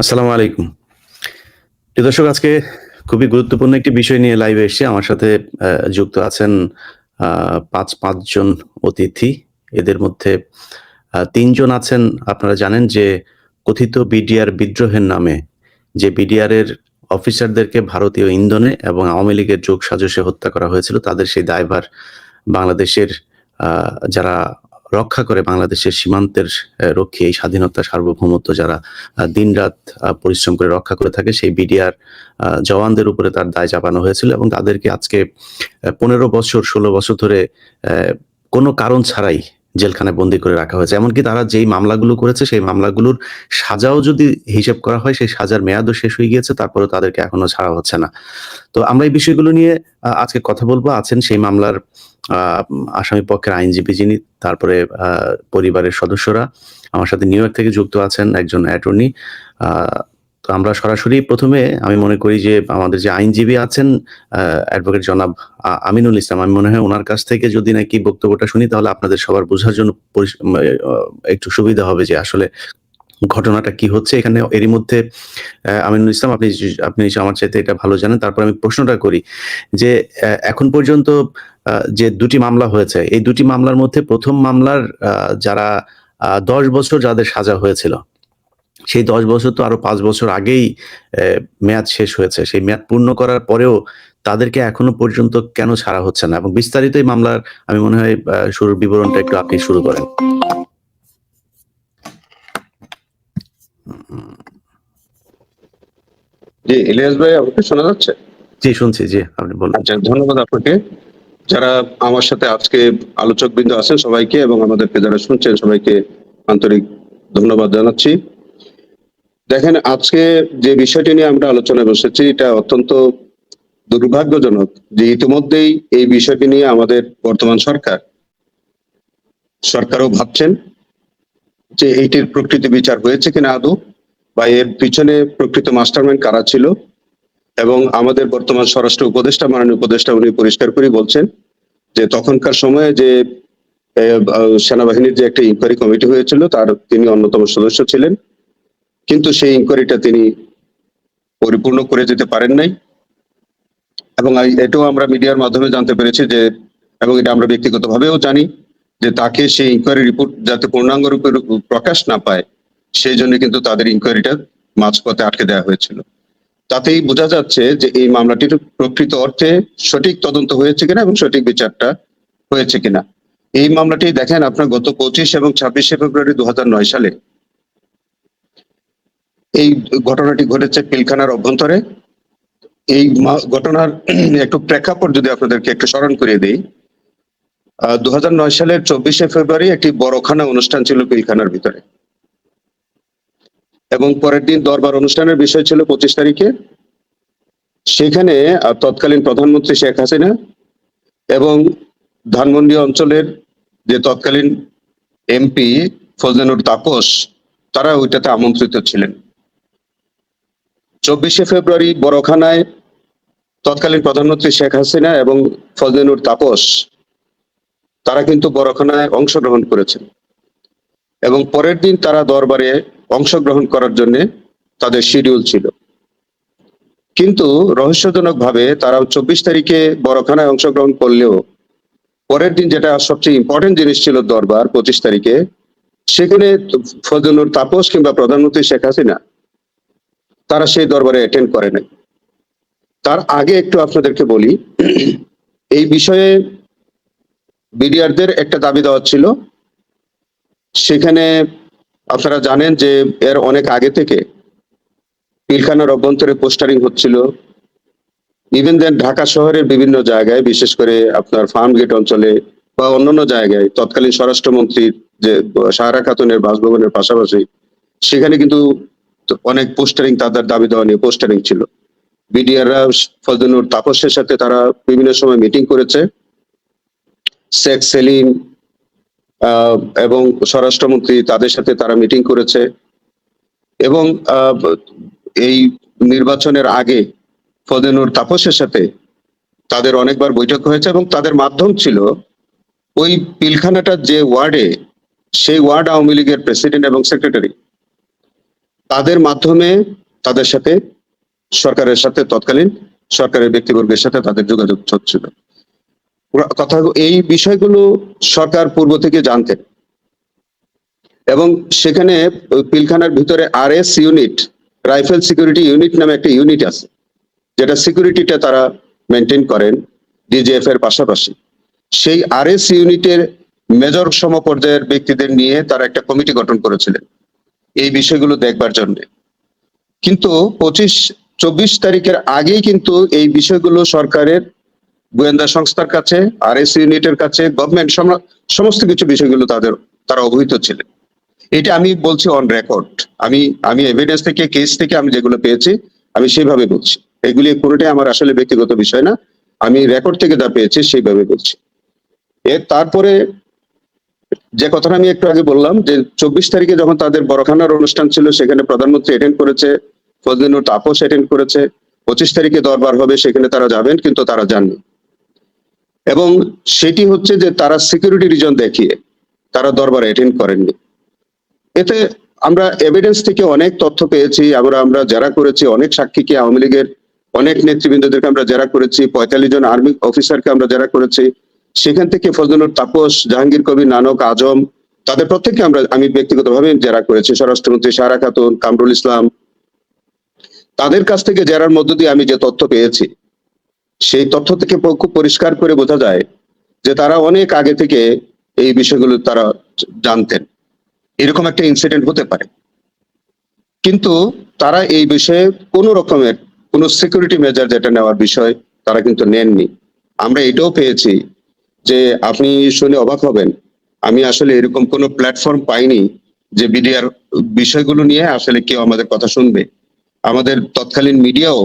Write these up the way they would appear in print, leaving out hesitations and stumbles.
আসসালামু আলাইকুম। প্রিয় দর্শক, আজকে খুবই গুরুত্বপূর্ণ একটি বিষয় নিয়ে লাইভে এসেছি। আমার সাথে যুক্ত আছেন ৫ জন অতিথি। এদের মধ্যে ৩ জন আছেন, আপনারা জানেন যে কথিত বিডিআর বিদ্রোহের নামে যে বিডিআরের অফিসারদেরকে ভারতীয় ইন্ধনে এবং আওয়ামী লীগের যোগসাজশে হত্যা করা হয়েছিল, তাদের সেই দায়ভার বাংলাদেশের আ যারা রক্ষা করে বাংলাদেশের সীমান্তের রক্ষী, এই স্বাধীনতা সার্বভৌমত্ব যারা দিনরাত পরিশ্রম করে রক্ষা করে থাকে, সেই বিডিআর জওয়ানদের উপরে তার দায় চাপানো হয়েছিল এবং তাদেরকে আজকে ১৫ বছর ১৬ বছর ধরে কোনো কারণ ছাড়াই জেলখানায় বন্দী করে রাখা হয়েছে। এমনকি তারা যেই মামলাগুলো করেছে সেই মামলাগুলোর সাজাও যদি হিসেব করা হয়, সেই সাজার মেয়াদও শেষ হয়ে গিয়েছে, তারপরেও তাদেরকে এখনো ছাড়া হচ্ছে না। তো আমরা এই বিষয়গুলো নিয়ে আজকে কথা বলবো। আছেন সেই মামলার আসামি পক্ষের আইনজীবী যিনি, তারপরে পরিবারের সদস্যরা। আমার সাথে নিউ ইয়র্ক থেকে যুক্ত আছেন একজন অ্যাটর্নি। তো আমরা সরাসরি ১ম এ আমি মনে করি যে আমাদের যে আইনজীবী আছেন অ্যাডভোকেট জনাব আমিনুল ইসলাম, আমি মনে হয় উনার কাছ থেকে যদি নাকি বক্তব্যটা শুনি তাহলে আপনাদের সবার বোঝার জন্য একটু সুবিধা হবে যে আসলে ঘটনাটা কি হচ্ছে এখানে। এরই মধ্যে আমিনুল ইসলাম, আপনি আমার চাইতে এটা ভালো জানেন। তারপর আমি প্রশ্নটা করি যে এখন পর্যন্ত যে ২ টি মামলা হয়েছে, এই ২ টি মামলার মধ্যে ১ম মামলার যারা ১০ বছর যাদের সাজা হয়েছিল, সেই ১০ বছর তো আরো ৫ বছর আগেই মেয়াদ শেষ হয়েছে। সেই মেয়াদ পূর্ণ করার পরেও তাদেরকে এখনো পর্যন্ত কেন ছাড়া হচ্ছে না? এবং বিস্তারিত এই মামলার আমি মনে হয় শুরুর বিবরণটা একটু আপনি শুরু করেন। জি, ইলিয়াস ভাই, আমাকে শোনা যাচ্ছে? জি, শুনছি। জি, আপনি বলুন। আচ্ছা, ধন্যবাদ আপনাকে। যারা আমার সাথে আজকে আলোচকবৃন্দ আছেন সবাইকে এবং আমাদেরকে যারা শুনছেন সবাইকে আন্তরিক ধন্যবাদ জানাচ্ছি। দেখেন, আজকে যে বিষয়টি নিয়ে আমরা আলোচনায় বসেছি এটা অত্যন্ত দুর্ভাগ্যজনক যে ইতিমধ্যেই এই বিষয়টি নিয়ে আমাদের বর্তমান সরকারও ভাবছেন যে এইটির প্রকৃত বিচার হয়েছে কিনা আদৌ, বা এর পিছনে প্রকৃত মাস্টারমাইন্ড কারা ছিল। এবং আমাদের বর্তমান স্বরাষ্ট্র উপদেষ্টা, মাননীয় উপদেষ্টা, উনি পরিষ্কার করে বলছেন যে তখনকার সময়ে যে সেনাবাহিনীর যে একটা ইনকোয়ারি কমিটি হয়েছিল তার তিনি অন্যতম সদস্য ছিলেন, কিন্তু সেই ইনকোয়ারিটা তিনি পরিপূর্ণ করে যেতে পারেন নাই। এবং এটাও আমরা মিডিয়ার মাধ্যমে জানতে পেরেছি যে, এবং এটা আমরা ব্যক্তিগতভাবেও জানি যে তাকে সেই ইনকোয়ারি রিপোর্ট যাতে পূর্ণাঙ্গ রূপে প্রকাশ না পায় সেই জন্য কিন্তু তাদের ইনকোয়ারিটা মাঝপথে আটকে দেওয়া হয়েছিল। তাতেই বোঝা যাচ্ছে যে এই মামলাটির প্রকৃত অর্থে সঠিক তদন্ত হয়েছে কিনা এবং সঠিক বিচারটা হয়েছে কিনা। এই মামলাটি দেখেন আপনার গত ২৫ এবং ২৬শে ফেব্রুয়ারি ২০০৯ সালে এই ঘটনাটি ঘটেছে পিলখানার অভ্যন্তরে। এই ঘটনার একটু প্রেক্ষাপট যদি আপনাদেরকে একটু স্মরণ করিয়ে দিই, ২০০৯ সালের ২৪শে ফেব্রুয়ারি একটি বড়খানা অনুষ্ঠান ছিল পিলখানার ভিতরে, এবং পরের দিন দরবার অনুষ্ঠানের বিষয় ছিল ২৫ তারিখে। সেখানে তৎকালীন প্রধানমন্ত্রী শেখ হাসিনা এবং ধানমন্ডি অঞ্চলের যে তৎকালীন এমপি ফজলেনুর তাপস, তারা ওইটাতে আমন্ত্রিত ছিলেন। ২৪শে ফেব্রুয়ারি বড়খানায় তৎকালীন প্রধানমন্ত্রী শেখ হাসিনা এবং ফজলেনুর তাপস তারা কিন্তু বড়খানায় অংশগ্রহণ করেছেন, এবং পরের দিন তারা দরবারে অংশগ্রহণ করার জন্য তাদের শিডিউল ছিল। কিন্তু রহস্যজনকভাবে তারা ২৪ তারিখে বড়খানায় অংশগ্রহণ করলেও পরের দিন, যেটা সবচেয়ে ইম্পর্টেন্ট জিনিস ছিল দরবার ২৫ তারিখে, সেখানে ফজলুর তাপস কিংবা প্রধানমন্ত্রী শেখ হাসিনা তারা সেই দরবারে অ্যাটেন্ড করে নাই। তার আগে একটু আপনাদেরকে বলি, এই বিষয়ে বিডিআরদের একটা দাবি দেওয়া ছিল। সেখানে আপনারা জানেন যে এর অনেক আগে থেকে পিলখানার অভ্যন্তরে পোস্টারিং হচ্ছিল। ইভেন দেন ঢাকা শহরের বিভিন্ন জায়গায়, বিশেষ করে আপনার ফার্ম গেট অঞ্চলে বা অন্যান্য জায়গায় তৎকালীন স্বরাষ্ট্রমন্ত্রীর যে সাহারা খাতুনের বাসভবনের পাশাপাশি সেখানে কিন্তু অনেক পোস্টারিং, তাদের দাবি দেওয়া নিয়ে পোস্টারিং ছিল। বিডিআররা ফজলুর তাপসের সাথে তারা বিভিন্ন সময় মিটিং করেছে। শেখ সেলিম এবং স্বরাষ্ট্রমন্ত্রী তাদের সাথে তারা মিটিং করেছে, এবং এই নির্বাচনের আগে ফজলুর তাপসের সাথে তাদের অনেকবার বৈঠক হয়েছে, এবং তাদের মাধ্যম ছিল ওই পিলখানাটার যে ওয়ার্ডে, সেই ওয়ার্ড আওয়ামী লীগের প্রেসিডেন্ট এবং সেক্রেটারি তাদের মাধ্যমে তাদের সাথে সরকারের সাথে তৎকালীন সরকারের ব্যক্তিবর্গের সাথে তাদের যোগাযোগ হচ্ছিল। কথা এই বিষয়গুলো সরকার পূর্ব থেকে জানতেন এবং সেখানে পিলখানার ভিতরে RS unit, rifle security unit নামে একটা ইউনিট আছে, যেটা সিকিউরিটিটা তারা মেনটেন করেন DGF এর পাশাপাশি। সেই RS ইউনিটের মেজর সমপর্যায়ের ব্যক্তিদের নিয়ে তারা একটা কমিটি গঠন করেছিলেন এই বিষয়গুলো দেখবার জন্য। কিন্তু 25-24 তারিখের আগেই কিন্তু এই বিষয়গুলো সরকারের গোয়েন্দা সংস্থার কাছে, RS ইউনিটের কাছে, গভর্নমেন্ট সমস্ত কিছু বিষয়গুলো তারা অবহিত ছিলেন। এটা আমি বলছি অন রেকর্ড। আমি এভিডেন্স থেকে, কেস থেকে আমি যেগুলো পেয়েছি আমি সেইভাবে বলছি। এগুলি কোনোটাই আমার আসলে ব্যক্তিগত বিষয় না, আমি রেকর্ড থেকে যা পেয়েছি সেইভাবে বলছি। তারপরে যে কথাটা আমি একটু আগে বললাম যে 24 তারিখে যখন তাদের বড়খানার অনুষ্ঠান ছিল, সেখানে প্রধানমন্ত্রী অ্যাটেন্ড করেছে, ফজলিনুর তাপস অ্যাটেন্ড করেছে। 25 তারিখে দরবার হবে, সেখানে তারা যাবেন, কিন্তু তারা যাননি। এবং সেটি হচ্ছে যে তারা সিকিউরিটি রিজন দেখিয়ে তারা দরবার অ্যাটেন্ড করেননি। এতে আমরা এভিডেন্স থেকে অনেক তথ্য পেয়েছি, আমরা জেরা করেছি, অনেক সাক্ষীকে, আওয়ামী লীগের অনেক নেতৃবৃন্দদেরকে আমরা জেরা করেছি, 45 জন আর্মি অফিসারকে আমরা জেরা করেছি। সেখান থেকে ফজলুর তাপস, জাহাঙ্গীর কবির নানক, আজম, তাদের প্রত্যেককে আমি ব্যক্তিগতভাবে জেরা করেছি। স্বরাষ্ট্রমন্ত্রী সারা খাতুন, কামরুল ইসলাম, তাদের কাছ থেকে জেরার মধ্য দিয়ে আমি যে তথ্য পেয়েছি, সেই তথ্য থেকে খুব পরিষ্কার করে বোঝা যায় যে তারা অনেক আগে থেকে এই বিষয়গুলো তারা জানতেন এরকম একটা ইনসিডেন্ট হতে পারে, কিন্তু তারা এই বিষয়ে কোনো রকমের কোনো সিকিউরিটি মেজার যেটা নেওয়ার বিষয় তারা কিন্তু নেননি। আমরা এটাও পেয়েছি যে আপনি শুনে অবাক হবেন, আমি আসলে এরকম কোনো প্ল্যাটফর্ম পাইনি যে বিডিআর বিষয়গুলো নিয়ে আসলে কেউ আমাদের কথা শুনবে। আমাদের তৎকালীন মিডিয়াও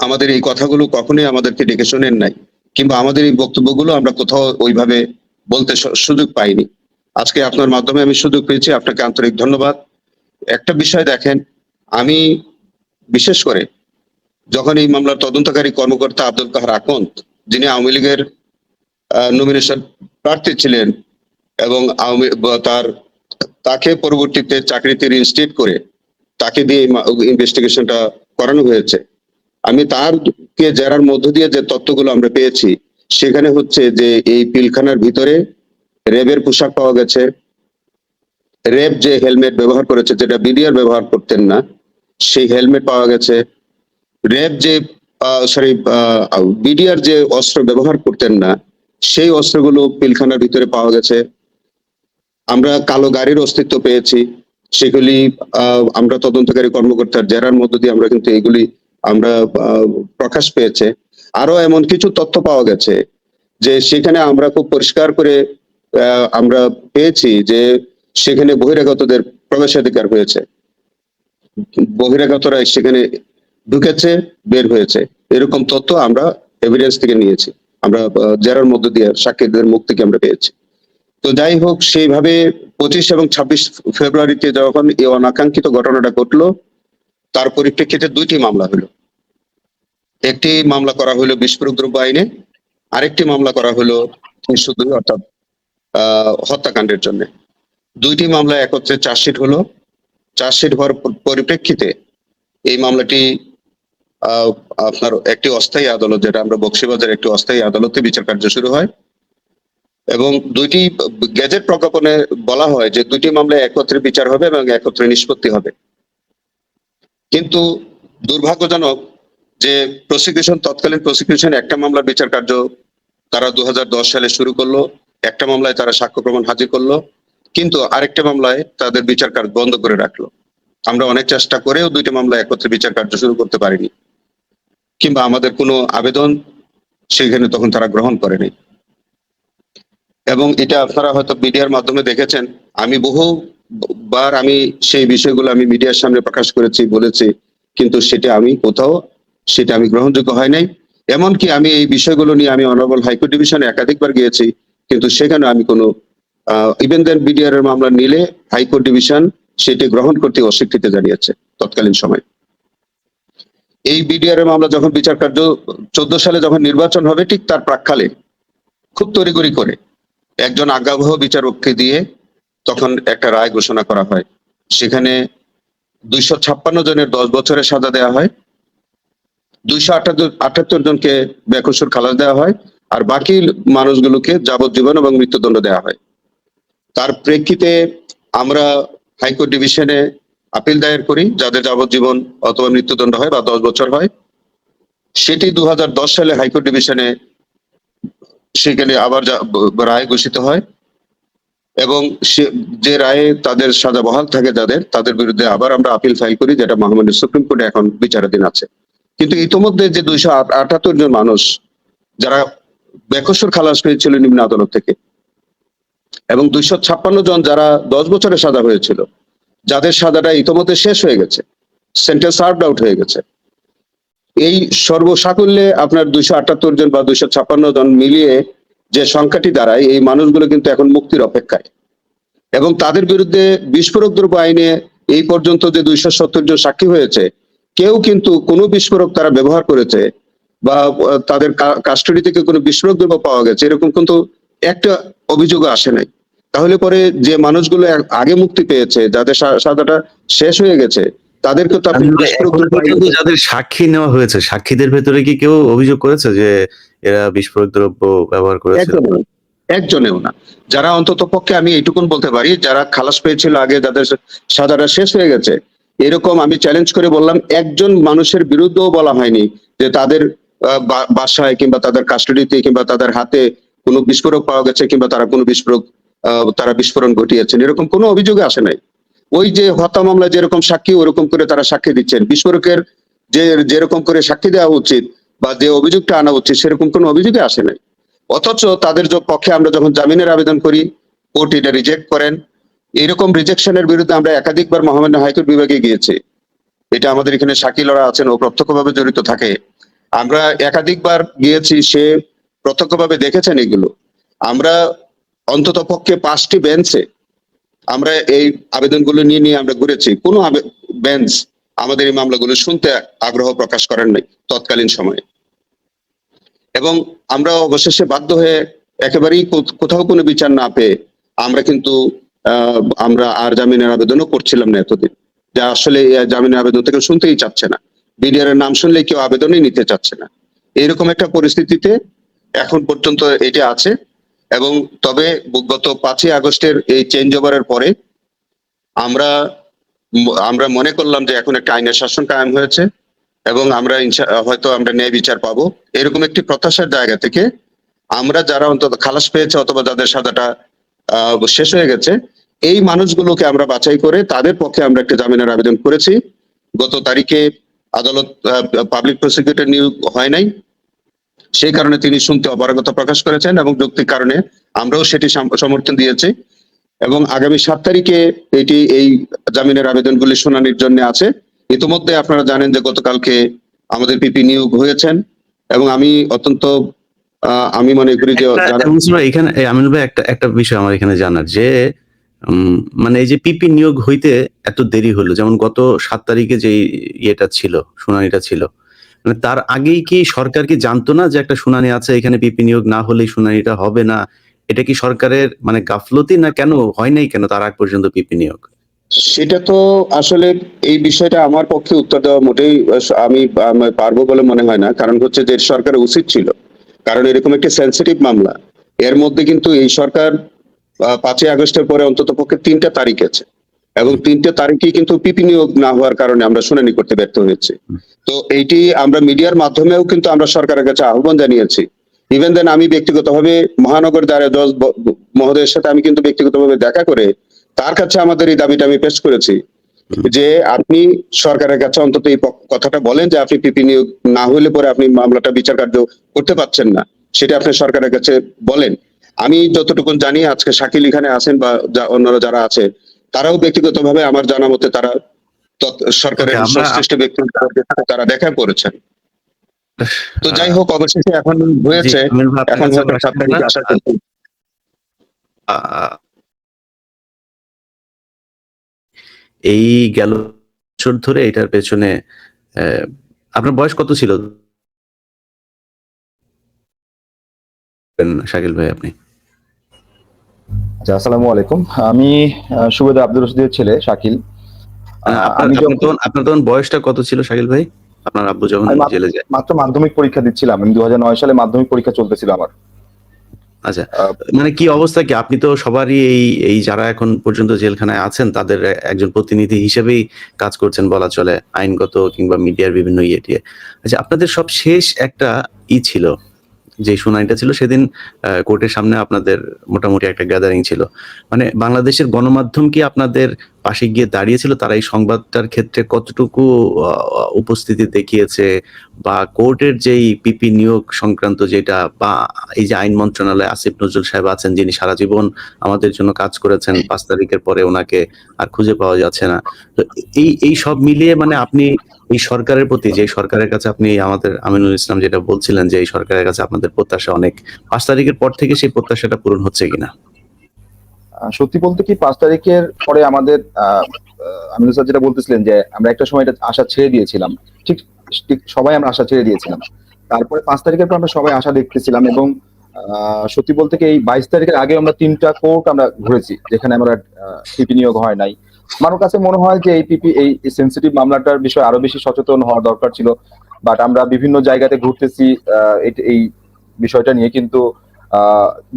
আমাদের এই কথাগুলো কখনোই আমাদেরকে ডেকে শোনেন নাই, কিংবা আমাদের এই বক্তব্যগুলো আমরা কোথাও ওইভাবে বলতে সুযোগ পাইনি। আজকে আপনার মাধ্যমে আমি সুযোগ পেয়েছি, আপনাকে আন্তরিক ধন্যবাদ। একটা বিষয় দেখেন, আমি বিশেষ করে যখন এই মামলার তদন্তকারী কর্মকর্তা আব্দুল কাহার আকন্দ, যিনি আওয়ামী লীগের নমিনেশন প্রার্থী ছিলেন এবং তাকে পরবর্তীতে চাকরিতে রিইনস্টেট করে তাকে দিয়ে ইনভেস্টিগেশনটা করানো হয়েছে, আমি তারকে জেরার মধ্য দিয়ে যে তথ্যগুলো আমরা পেয়েছি সেখানে হচ্ছে যে এই পিলখানার ভিতরে র্যাবের পোশাক পাওয়া গেছে, র্যাব যে হেলমেট ব্যবহার করেছে যেটা বিডিআর ব্যবহার করতেন না, সেই হেলমেট পাওয়া গেছে। র্যাব যে বিডিআর যে অস্ত্র ব্যবহার করতেন না সেই অস্ত্রগুলো পিলখানার ভিতরে পাওয়া গেছে। আমরা কালো গাড়ির অস্তিত্ব পেয়েছি, সেগুলি আমরা তদন্তকারী কর্মকর্তার জেরার মধ্য দিয়ে আমরা কিন্তু এগুলি আমরা প্রকাশ পেয়েছে। আরো এমন কিছু তথ্য পাওয়া গেছে যে সেখানে আমরা খুব পরিষ্কার করে আমরা পেয়েছি যে সেখানে বহিরাগতদের প্রবেশাধিকার হয়েছে, বহিরাগতরা সেখানে ঢুকেছে, বের হয়েছে, এরকম তথ্য আমরা এভিডেন্স থেকে নিয়েছি, আমরা জেরার মধ্য দিয়ে সাক্ষীদের মুখ থেকে আমরা পেয়েছি। তো যাই হোক, সেইভাবে 25 এবং 26 ফেব্রুয়ারিতে যখন এই অনাকাঙ্ক্ষিত ঘটনাটা ঘটলো, তার পরিপ্রেক্ষিতে দুইটি মামলা হলো। একটি মামলা করা হলো বিস্ফোরক দ্রব্য আইনে, আরেকটি মামলা করা হলো 302 অর্থাৎ হত্যাকাণ্ডের জন্য। দুইটি মামলা একত্রে চার্জশিট হলো। চার্জশিট হওয়ার পরিপ্রেক্ষিতে এই মামলাটি আপনার একটি অস্থায়ী আদালত, যেটা আমরা বকশীবাজার একটি অস্থায়ী আদালতে বিচার কার্য শুরু হয় এবং দুইটি গেজেট প্রজ্ঞাপনে বলা হয় যে দুইটি মামলায় একত্রে বিচার হবে এবং একত্রে নিষ্পত্তি হবে। কিন্তু দুর্ভাগ্যজনক যে তৎকালীন প্রসিকিউশন একটা মামলার বিচার কার্য তারা 2010 সালে শুরু করলো, একটা মামলায় তারা সাক্ষ্য প্রমাণ হাজির করলো, কিন্তু আরেকটা মামলায় তাদের বিচার কার্য বন্ধ করে রাখলো। আমরা অনেক চেষ্টা করেও দুইটি মামলা একত্রে বিচার কার্য শুরু করতে পারিনি, কিংবা আমাদের কোনো আবেদন সেখানে তখন তারা গ্রহণ করেনি। এবং এটা আপনারা হয়তো মিডিয়ার মাধ্যমে দেখেছেন, আমি বহুবার সেই বিষয়গুলো আমি মিডিয়ার সামনে প্রকাশ করেছি, বলেছি, কিন্তু সেটা আমি গ্রহণযোগ্য হয় নাই। এমনকি আমি এই বিষয়গুলো নিয়ে আমি অনারেবল হাইকোর্ট ডিভিশনে একাধিকবার গিয়েছি, কিন্তু সেখানে আমি কোনো ইভেন দেন বিডিআর এর মামলা নিলে হাইকোর্ট ডিভিশন সেটি গ্রহণ করতে অস্বীকৃতি জানিয়েছে তৎকালীন সময়। এই বিডিআর এর মামলা যখন বিচার কার্য 14 সালে যখন নির্বাচন হবে, ঠিক তার প্রাক্কালে খুব তড়িঘড়ি করে একজন আজ্ঞাবহ বিচারককে দিয়ে তখন একটা রায় ঘোষণা করা হয়। সেখানে 256 জনের 10 বছরের সাজা দেওয়া হয়, 278 জনকে বেকসুর খালাস দেওয়া হয়, আর বাকি মানুষগুলোকে যাবজ্জীবন এবং মৃত্যুদণ্ড দেওয়া হয়। তার প্রেক্ষিতে আমরা হাইকোর্ট ডিভিশনে আপিল দায়ের করি, যাদের যাবজ্জীবন অথবা মৃত্যুদণ্ড হয় বা 10 বছর হয়। সেটি 2010 সালে হাইকোর্ট ডিভিশনে সেখানে আবার রায় ঘোষিত হয় এবং যে রায়ে তাদের সাজা বহাল থাকে, তাদের বিরুদ্ধে আবার আমরা আপিল ফাইল করি, যেটা মহামান্য সুপ্রিম কোর্টে এখন বিচারাধীন আছে। কিন্তু ইতোমধ্যে যে 278 জন মানুষ যারা বেকসুর খালাস পেয়েছিল নিম্ন আদালত থেকে, এবং 256 জন যারা 10 বছরের সাজা হয়েছিল, যাদের সাজাটা ইতোমধ্যে শেষ হয়ে গেছে, সেন্টেন্স সার্ভড আউট হয়ে গেছে, এই সর্বসাকুল্যে আপনার 278 জন বা 256 জন মিলিয়ে যে সংখ্যাটি দাঁড়ায়, এই মানুষগুলো কিন্তু এখন মুক্তির অপেক্ষায়। এবং তাদের বিরুদ্ধে বিস্ফোরক দ্রব্য আইনে এই পর্যন্ত যে 270 জন সাক্ষী হয়েছে, কেউ কিন্তু কোনো বিস্ফোরক তারা ব্যবহার করেছে বা তাদের কাস্টডি থেকে কোনো বিস্ফোরক দ্রব্য পাওয়া গেছে, এরকম কিন্তু একটা অভিযোগ আসে নাই। তাহলে পরে যে মানুষগুলো আগে মুক্তি পেয়েছে, যাদের সাজাটা শেষ হয়ে গেছে, তাদেরকে তো আপনি বিস্ফোরক দ্রব্য যাদের সাক্ষী নেওয়া হয়েছে, সাক্ষীদের ভেতরে কি কেউ অভিযোগ করেছে যে এরা বিস্ফোরক দ্রব্য ব্যবহার করেছে? একজনেও না। যারা অন্তত পক্ষে আমি এইটুকুন বলতে পারি, যারা খালাস পেয়েছিল আগে, যাদের সাজাটা শেষ হয়ে গেছে, এরকম আমি চ্যালেঞ্জ করে বললাম, একজন মানুষের বিরুদ্ধেও বলা হয়নি যে তাদের বাসায় কিংবা তাদের কাস্টডিতে কিংবা তাদের হাতে কোনো বিস্ফোরক পাওয়া গেছে কিংবা তারা কোনো তারা বিস্ফোরণ ঘটিয়েছেন, এরকম কোনো অভিযোগে আসে নাই। ওই যে হত্যা মামলা যেরকম সাক্ষী, ওরকম করে তারা সাক্ষী দিচ্ছেন। বিস্ফোরকের যেরকম করে সাক্ষী দেওয়া উচিত বা যে অভিযোগটা আনা উচিত, সেরকম কোনো অভিযোগে আসে নাই। অথচ তাদের পক্ষে আমরা যখন জামিনের আবেদন করি, কোর্ট এটা রিজেক্ট করেন। এরকম রিজেকশনের বিরুদ্ধে আমরা একাধিকবার মহামান্য হাইকোর্ট বিভাগে গিয়েছি। এটা আমাদের এখানে শাকিলরা আছেন, ও প্রত্যক্ষভাবে জড়িত থাকে। আমরা একাধিকবার গিয়েছি, সে প্রত্যক্ষভাবে দেখেছেন এগুলো। আমরা অন্তত পক্ষে 5টি বেঞ্চে আমরা এই আবেদনগুলো নিয়ে আমরা ঘুরেছি। কোনো বেঞ্চ আমাদের এই মামলাগুলো শুনতে আগ্রহ প্রকাশ করেন নাই তৎকালীন সময়ে। এবং আমরা অবশেষে বাধ্য হয়ে একেবারেই কোথাও কোনো বিচার না পেয়ে আমরা আর জামিনের আবেদনও করছিলাম না এতদিন, যা আসলে জামিনের আবেদন থেকে শুনতেই চাচ্ছে না। বিডিআর এর নাম শুনলে কেউ আবেদনই নিতে চাচ্ছে না। এরকম একটা পরিস্থিতিতে এখন পর্যন্ত এটা আছে। এবং তবে গত 5ই আগস্টের এই চেঞ্জ ওভারের পরে আমরা মনে করলাম যে এখন একটা আইনের শাসন কায়েম হয়েছে এবং আমরা হয়তো আমরা ন্যায় বিচার পাবো, এরকম একটি প্রত্যাশার জায়গা থেকে আমরা যারা অন্তত খালাস পেয়েছে অথবা যাদের সাজাটা শেষ হয়ে গেছে, এই মানুষগুলোকে আমরা বাছাই করে তাদের পক্ষে আমরা একটা জামিনের আবেদন করেছি। গত তারিখে আদালত পাবলিক প্রসিকিউটর নিয়োগ হয় নাই, সেই কারণে তিনি শুনতে অপারগতা প্রকাশ করেছেন এবং যৌক্তিক কারণে আমরাও সেটি সমর্থন দিয়েছি। এবং আগামী 7 তারিখে এই জামিনের আবেদনগুলি শুনানির জন্য আছে। ইতিমধ্যে আপনারা জানেন যে গতকালকে আমাদের পিপি নিয়োগ হয়েছেন এবং আমি মনে করি যে এখানে আমিনুল ভাই একটা বিষয় আমার এখানে জানার, যে মানে এই যে পিপি নিয়োগ হইতে এত দেরি হলো, যেমন গত 7 তারিখে যে ইয়েটা ছিল, শুনানিটা ছিল, মানে তার আগেই কি সরকার কি জানতো না যে একটা শুনানি আছে, এখানে পিপি নিয়োগ না হলেই শুনানিটা হবে না? এটা কি সরকারের মানে গাফলতি, না কেন হয় নাই কেন তার আগ পর্যন্ত পিপি নিয়োগ? সেটা তো আসলে এই বিষয়টা আমার পক্ষে উত্তর দেওয়া মোটেই আমি পারবো বলে মনে হয় না। কারণ হচ্ছে যে সরকারের উচিত ছিল, কারণ এরকম একটি সেন্সিটিভ মামলা। এর মধ্যে কিন্তু এই সরকার 5ই আগস্টের পরে অন্তত পক্ষে 3টা তারিখ আছে এবং 3টে তারিখে কিন্তু পিপি নিয়োগ না হওয়ার কারণে আমরা শুনানি করতে ব্যর্থ হয়েছি। তো এইটি আমরা মিডিয়ার মাধ্যমেও কিন্তু আমরা সরকারের কাছে আহ্বান জানিয়েছি। ইভেন দেন আমি ব্যক্তিগতভাবে মহানগর দায়রা জজ মহোদয়ের সাথে আমি কিন্তু ব্যক্তিগতভাবে দেখা করে তার কাছে আমাদের এই দাবিটা আমি পেশ করেছি যে আপনি সরকারের কাছে অন্তত এই কথাটা বলেন যে আপনি পিপি নিয়োগ না হলে পরে আপনি মামলাটা বিচার কার্য করতে পারছেন না, সেটা আপনি সরকারের কাছে বলেন। আমি যতটুকু জানি আজকে শাকিল এখানে আছেন বা অন্যরা যারা আছে, তারাও ব্যক্তিগতভাবে আমার জানা মতে তারা সরকারের সংশ্লিষ্ট ব্যক্তি তারা দেখা করেছেন। তো যাই হোক, অবশেষে এখন হয়েছে, এখন হয়তো 7 তারিখে আশা করছি। এই গেল বছর ধরে এটার পেছনে আপনার বয়স কত ছিল শাকিল ভাই আপনি? আচ্ছা, আসসালামু আলাইকুম। আমি সুবেদা আব্দুর রশিদের ছেলে শাকিল। আপনার আমি আপনার যখন তখন আপনার তখন বয়সটা কত ছিল শাকিল ভাই? আপনার আব্বু যখন আমি জেলে যায়? মাত্র মাধ্যমিক পরীক্ষা দিচ্ছিলাম। আমি 2009 সালে মাধ্যমিক পরীক্ষা চলতেছিল আমার। আচ্ছা। আহ, মানে কি অবস্থা কি? আপনি তো সবারই এই যারা এখন পর্যন্ত জেলখানায় আছেন তাদের একজন প্রতিনিধি হিসেবেই কাজ করছেন বলা চলে। আইনগত কিংবা মিডিয়ার বিভিন্ন ইয়ে-টিয়ে। আচ্ছা, আপনাদের সব শেষ একটা ছিল, যে শুনানিটা ছিল সেদিন কোর্টের সামনে আপনাদের মোটামুটি একটা গ্যাদারিং ছিল। মানে বাংলাদেশের গণমাধ্যম কি আপনাদের পাশে গিয়ে দাঁড়িয়েছিল? তারা এই সংবাদটার ক্ষেত্রে কতটুকু উপস্থিতি দেখিয়েছে? বা কোর্টের যেই পিপি নিয়োগ সংক্রান্ত যেটা, বা এই যে আইন মন্ত্রণালয়ে আসিফ নজরুল সাহেব আছেন যিনি সারা জীবন আমাদের জন্য কাজ করেছেন, 5 তারিখের পরে ওনাকে আর খুঁজে পাওয়া যাচ্ছে না। তো এই সব মিলিয়ে মানে আপনি এই সরকারের প্রতি, যে সরকারের কাছে আপনি আমাদের আমিনুল ইসলাম যেটা বলছিলেন যে এই সরকারের কাছে আপনাদের প্রত্যাশা অনেক, 5 তারিখের পর থেকে সেই প্রত্যাশাটা পূরণ হচ্ছে কিনা? সত্যি বলতে কি 5 তারিখের পরে আমাদের আমিনুল স্যার যেটা বলতেছিলেন যে আমরা একটা সময় এটা আশা ছেড়ে দিয়েছিলাম। ঠিক ঠিক সবাই আমরা আশা ছেড়ে দিয়েছিলাম। তারপরে 5 তারিখের পর আমরা সবাই আশা দেখতেছিলাম এবং সত্যি বলতে কি এই 22 তারিখের আগে আমরা 3টা কোর্ট আমরা ঘুরেছি যেখানে আমরা পিপি নিয়োগ হয় নাই। আমার কাছে মনে হয় যে এই সেনসিটিভ মামলাটার বিষয়ে আরো বেশি সচেতন হওয়া দরকার ছিল। বাট আমরা বিভিন্ন জায়গাতে ঘুরতেছি এই বিষয়টা নিয়ে, কিন্তু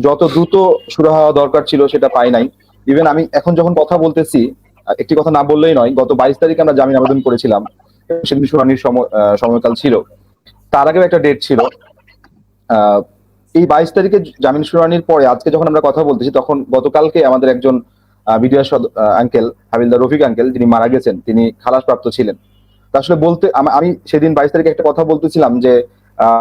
যত দ্রুত শুরু হওয়া দরকার ছিল সেটা পাই নাই। ইভেন আমি এখন যখন কথা বলতেছি, একটি কথা না বললেই নয়, গত 22 তারিখে আমরা জামিন আবেদন করেছিলাম। সেদিন শুনানির সময়কাল ছিল, তার আগেও একটা ডেট ছিল। আহ, এই 22 তারিখে জামিন শুনানির পরে আজকে যখন আমরা কথা বলতেছি তখন গতকালকে আমাদের একজন বিডিআর আঙ্কেল হাবিলদার রফিক আঙ্কেল যিনি মারা গেছেন, তিনি খালাসপ্রাপ্ত ছিলেন। তা আসলে বলতে আমি সেদিন 22 তারিখে একটা কথা বলতেছিলাম যে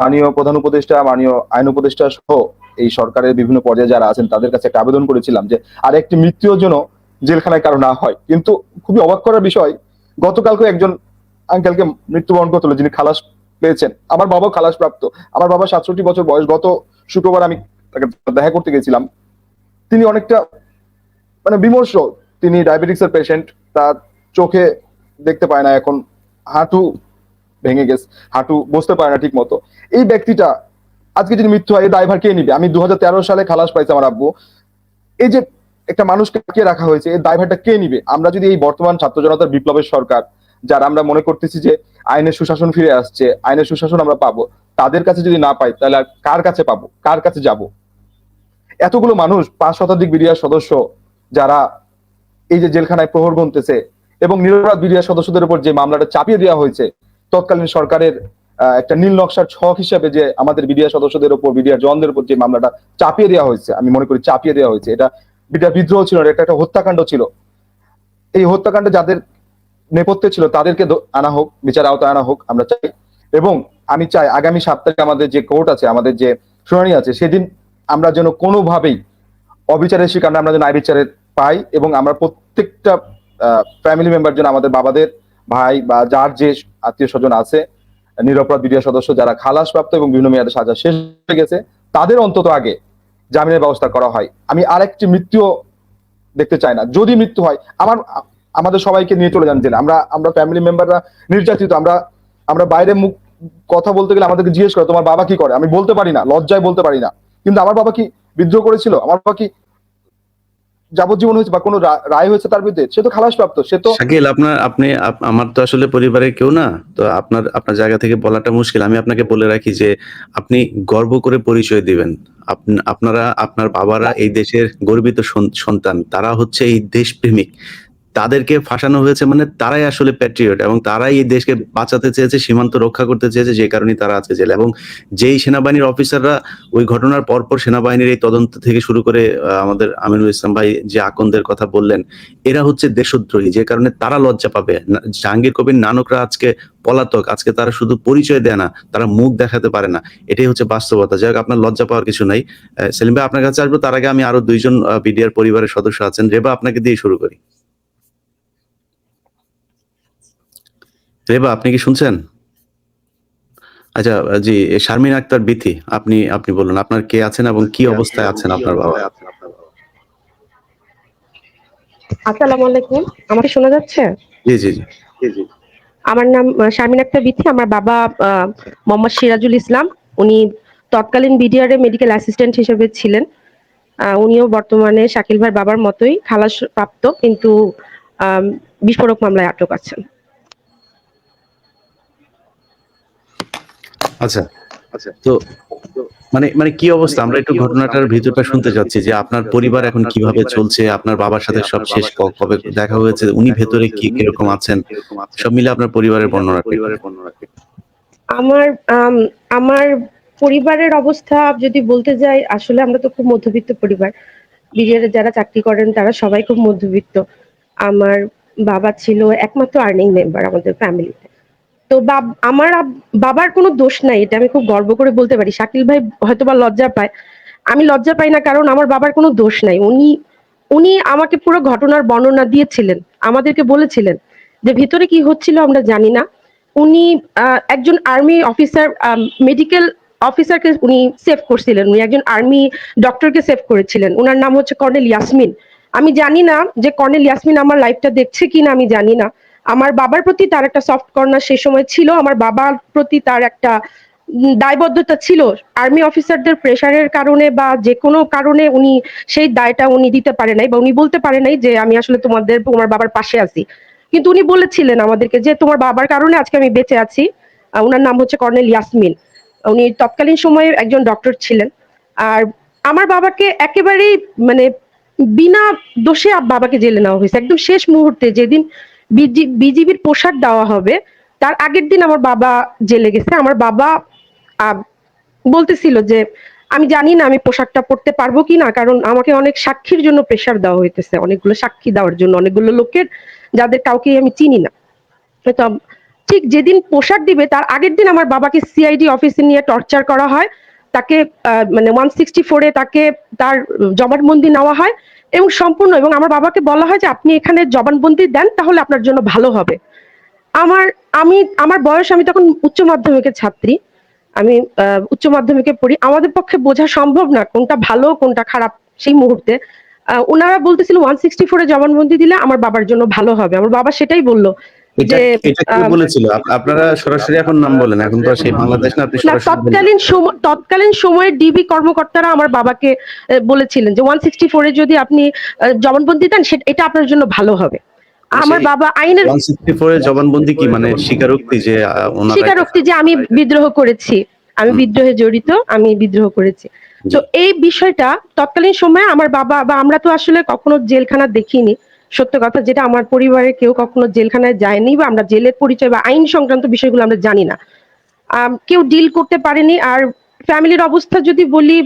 মাননীয় প্রধান উপদেষ্টা, মাননীয় আইন উপদেষ্টা সহ এই সরকারের বিভিন্ন পর্যায়ে যারা আছেন তাদের কাছে একটা আবেদন করেছিলাম যে আর একটি মৃত্যুও যেন জেলখানায় কারো না হয়। কিন্তু খুবই অবাক করার বিষয়, গতকালকে একজন আঙ্কেলকে মৃত্যুবরণ করতে হলো যিনি খালাস পেয়েছেন। আমার বাবাও খালাস প্রাপ্ত। আমার বাবা 67 বছর বয়স। গত শুক্রবার আমি তাকে দেখা করতে গেছিলাম। তিনি অনেকটা মানে বিমর্ষ। তিনি ডায়াবেটিক্স এর পেশেন্ট। তার চোখে দেখতে পায় না এখন, হাঁটু ভেঙে গেছে, হাঁটু বসতে পারে না ঠিক মতো। এই ব্যক্তিটা আজকে যদি মৃত্যু হয় এই দায়ভার কে নিবে? আমি 2013 সালে খালাস পাইছি আমার আব্বু। এই যে একটা মানুষকে কে রাখা হয়েছে, এই দায়ভারটা কে নিবে? আমরা যদি এই বর্তমান ছাত্র জনতার বিপ্লবের সরকার, যারা আমরা মনে করতেছি যে আইনের সুশাসন ফিরে আসছে, আইনের সুশাসন আমরা পাবো, তাদের কাছে যদি না পাই তাহলে আর কার কাছে পাবো, কার কাছে যাব? এতগুলো মানুষ, 5 শতাধিক বিডিআর সদস্য যারা এই যে জেলখানায় প্রহর গুনতেছে এবং নিরপরাধ বিডিআর সদস্যদের উপর যে মামলাটা চাপিয়ে দেওয়া হয়েছে তৎকালীন সরকারের একটা নীল নকশার ছক হিসেবে, যে আমাদের বিডিআর সদস্যদের উপর, বিডিআর জনদের উপর যে মামলাটা চাপিয়ে দেওয়া হয়েছে, আমি মনে করি চাপিয়ে দেওয়া হয়েছে। এটা বিডিআর বিদ্রোহ ছিল না, এটা একটা হত্যাকাণ্ড ছিল। এই হত্যাকাণ্ডে যাদের নেপথ্যে ছিল তাদেরকে আনা হোক, বিচার আওতায় আনা হোক আমরা চাই। এবং আমি চাই আগামী 7 তারিখে আমাদের যে কোর্ট আছে, আমাদের যে শুনানি আছে, সেদিন আমরা যেন কোনোভাবেই অবিচারের শিকার আমরা যেন ন্যায় বিচারের পাই এবং আমরা প্রত্যেকটা ফ্যামিলি মেম্বার যেন আমাদের বাবাদের ভাই বা যার যে আত্মীয় স্বজন আছে নিরপরাধ বিডিআর সদস্য যারা খালাসপ্রাপ্ত এবং বিভিন্ন মেয়াদে সাজা শেষ হয়ে গেছে, তাদের অন্তত আগে জামিনের ব্যবস্থা করা হয়। আমি আরেকটি মৃত্যু দেখতে চাই না। যদি মৃত্যু হয়, আমাদের সবাইকে নিয়ে চলে যান জেলে। আমরা ফ্যামিলি মেম্বাররা নির্যাতিত। আমরা বাইরে মুখ কথা বলতে গেলে আমাদেরকে জিজ্ঞেস করে তোমার বাবা কি করে, আমি বলতে পারি না, লজ্জায় বলতে পারি না। কিন্তু আমার বাবা কি বিদ্রোহ করেছিল? আমার বাবা কি যাবজ্জীবন হয়েছে বা কোনো রায় হয়েছে তার বিরুদ্ধে? সে তো খালাসপ্রাপ্ত। সে তো শাকিল, আমার তো আসলে পরিবারের কেউ না, তো আপনার জায়গা থেকে বলাটা মুশকিল। আমি আপনাকে বলে রাখি যে আপনি গর্ব করে পরিচয় দিবেন। আপনার বাবারা এই দেশের গর্বিত সন্তান, তারা হচ্ছে এই দেশপ্রেমিক। তাদেরকে ফাঁসানো হয়েছে মানে তারাই আসলে প্যাট্রিয়ট এবং তারাই এই দেশকে বাঁচাতে চেয়েছে, সীমান্ত রক্ষা করতে চেয়েছে, যে কারণে তারা আছে জেলে। এবং যেই সেনাবাহিনীর অফিসাররা ওই ঘটনার পরপর সেনাবাহিনীর এই তদন্ত থেকে শুরু করে আমাদের আমিনুল ইসলাম ভাই যে আকন্দের কথা বললেন, এরা হচ্ছে দেশদ্রোহী, যে কারণে তারা লজ্জা পাবে। জাহাঙ্গীর কবির নানকরা আজকে পলাতক, আজকে তারা শুধু পরিচয় দেয় না, তারা মুখ দেখাতে পারে না। এটাই হচ্ছে বাস্তবতা। যাই হোক, আপনার লজ্জা পাওয়ার কিছু নাই। সেলিম ভাই, আপনার কাছে আসবো, তার আগে আমি আরো 2জন বিডিআর পরিবারের সদস্য আছেন। রেবা, আপনাকে দিয়ে শুরু করি। রেবা, আপনি কি শুনছেন? আচ্ছা, জি, শারমিন আক্তার বিথি, আপনি বলুন আপনার কে আছেন এবং কি অবস্থায় আছেন আপনার বাবা? আসসালামু আলাইকুম, আমাকে শোনা যাচ্ছে? জি জি জি। আমার নাম শারমিন আক্তার বিথি। আমার বাবা মোহাম্মদ সিরাজুল ইসলাম। উনি তৎকালীন বিডিআর এ মেডিকেল অ্যাসিস্ট্যান্ট হিসেবে ছিলেন। উনিও বর্তমানে শাকিল ভাইয়ের বাবার মতোই খালাস প্রাপ্ত, কিন্তু বিস্ফোরক মামলায় আটক আছেন। আচ্ছা, তো মানে মানে কি অবস্থা? আমরা একটু ঘটনাটার ভিতরটা শুনতে চাচ্ছি যে আপনার পরিবার এখন কিভাবে চলছে? আপনার বাবার সাথে সব শেষ কবে দেখা হয়েছে? উনি ভেতরে কিরকম আছেন? সব মিলে আপনার পরিবারের বর্ণনাটা একটু। আমার আমার পরিবারের অবস্থা যদি বলতে যাই, আসলে আমরা তো খুব মধ্যবিত্ত পরিবার। বিজেপি যারা চাকরি করেন তারা সবাই খুব মধ্যবিত্ত। আমার বাবা ছিল একমাত্র আর্নিং মেম্বার আমাদের ফ্যামিলিতে। তো বাবার কোনো দোষ নাই, এটা আমি খুব গর্ব করে বলতে পারি। শাকিল ভাই হয়তোবা লজ্জা পায়, আমি লজ্জা পাই না, কারণ আমার বাবার কোনো দোষ নাই। উনি উনি আমাকে পুরো ঘটনার বর্ণনা দিয়েছিলেন, আমাদেরকে বলেছিলেন যে ভিতরে কি হচ্ছিল আমরা জানি না। উনি একজন আর্মি অফিসার, মেডিকেল অফিসারকে উনি সেভ করছিলেন, উনি একজন আর্মি ডক্টরকে সেভ করেছিলেন। ওনার নাম হচ্ছে কর্নেল ইয়াসমিন। আমি জানি না যে কর্নেল ইয়াসমিন আমার লাইফটা দেখছে কিনা, আমি জানি না। আমার বাবার প্রতি তার একটা সফট কর্নার সে সময় ছিল, আমার বাবার প্রতি তার একটা দায়বদ্ধতা ছিল। আর্মি অফিসারদের প্রেশারের কারণে বা যে কোনো কারণে উনি সেই দায়টা উনি দিতে পারে নাই, বা উনি বলতে পারে নাই যে আমি আসলে তোমার বাবার পাশে আছি। কিন্তু উনি বলেছিলেন আমাদেরকে যে তোমার বাবার কারণে আজকে আমি বেঁচে আছি। ওনার নাম হচ্ছে কর্নেল ইয়াসমিন। উনি তৎকালীন সময়ে একজন ডক্টর ছিলেন। আর আমার বাবাকে একেবারেই মানে বিনা দোষে বাবাকে জেলে নেওয়া হয়েছে একদম শেষ মুহূর্তে, যেদিন বিজিবির পোশাক দেওয়া হবে তার আগের দিন আমার বাবা জেলে গেছে। আমার বাবা বলতেছিল যে আমি জানি না আমি পোশাকটা পরতে পারবো কিনা, কারণ আমাকে অনেক সাক্ষীর জন্য প্রেশার দেওয়া হইতেছে, অনেকগুলো সাক্ষী দেওয়ার জন্য, অনেকগুলো লোকের যাদের কাউকে আমি চিনি না। তো ঠিক যেদিন পোশাক দিবে তার আগের দিন আমার বাবাকে সিআইডি অফিসে নিয়ে টর্চার করা হয়, তাকে মানে 164-এ তাকে তার জবানবন্দি নেওয়া হয় এবং সম্পূর্ণ, এবং আমার বাবাকে বলা হয় যে আপনি এখানে জবানবন্দি দেন তাহলে আপনার জন্য ভালো হবে। আমার আমার বয়স, আমি তখন উচ্চ মাধ্যমিকের ছাত্রী, আমি উচ্চ মাধ্যমিকে পড়ি। আমাদের পক্ষে বোঝা সম্ভব না কোনটা ভালো কোনটা খারাপ সেই মুহূর্তে। ওনারা বলতেছিল 164-এ জবানবন্দি দিলে আমার বাবার জন্য ভালো হবে। আমার বাবা সেটাই বললো এটা যে এটা কে বলেছিল? আপনারা সরাসরি এখন নাম বলেন, এখন তো আর সেই বাংলাদেশ না, আপনি না, সরাসরি বলেন। তৎকালীন সময়ে ডিবি কর্মকর্তারা আমার বাবাকে বলেছিলেন যে 164-এ যদি আপনি জবানবন্দি দেন এটা আপনার জন্য ভালো হবে। আমার বাবা আইনের 164 এর জবানবন্দি কি মানে স্বীকারোক্তি যে ওনারা স্বীকারোক্তি যে আমি বিদ্রোহ করেছি, আমি বিদ্রোহে জড়িত, আমি বিদ্রোহ করেছি। তো এই বিষয়টা তৎকালীন সময়ে আমার বাবা বা আমরা তো আসলে কখনো জেলখানা দেখিনি, সত্য কথা যেটা, আমার পরিবারের কেউ কখনো জেলখানায় যায়নি বা আমরা জেলের পরিচয় বা আইন সংক্রান্ত বিষয়গুলো আমরা জানি না, কেউ ডিল করতে পারেনি। আর ফ্যামিলির অবস্থা যদি বলি,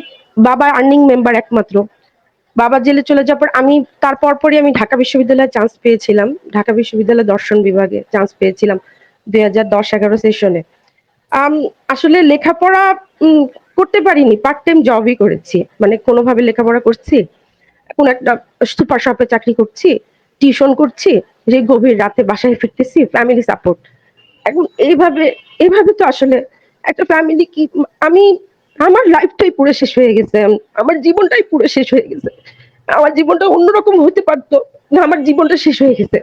বাবা আর্নিং মেম্বার একমাত্র। বাবা জেলে চলে যাওয়ার পর তার পরপরই আমি ঢাকা বিশ্ববিদ্যালয়ে চান্স পেয়েছিলাম, ঢাকা বিশ্ববিদ্যালয় দর্শন বিভাগে চান্স পেয়েছিলাম 2010-11 সেশনে। আসলে লেখাপড়া করতে পারিনি, পার্ট টাইম জবই করেছি, মানে কোনোভাবে লেখাপড়া করছি, কোন একটা সুপার শপে চাকরি করছি, টিউশন করছি, যে গভীর রাতে বাসায় ফিরতেছি, ফ্যামিলি সাপোর্ট। এখন এইভাবে তো আসলে একটা ফ্যামিলি কি, আমি আমার লাইফটাই পুরো শেষ হয়ে গেছে, আমার জীবনটাই পুরো শেষ হয়ে গেছে। আমার জীবনটা অন্যরকম হতে পারতো না, আমার জীবনটা শেষ হয়ে গেছে।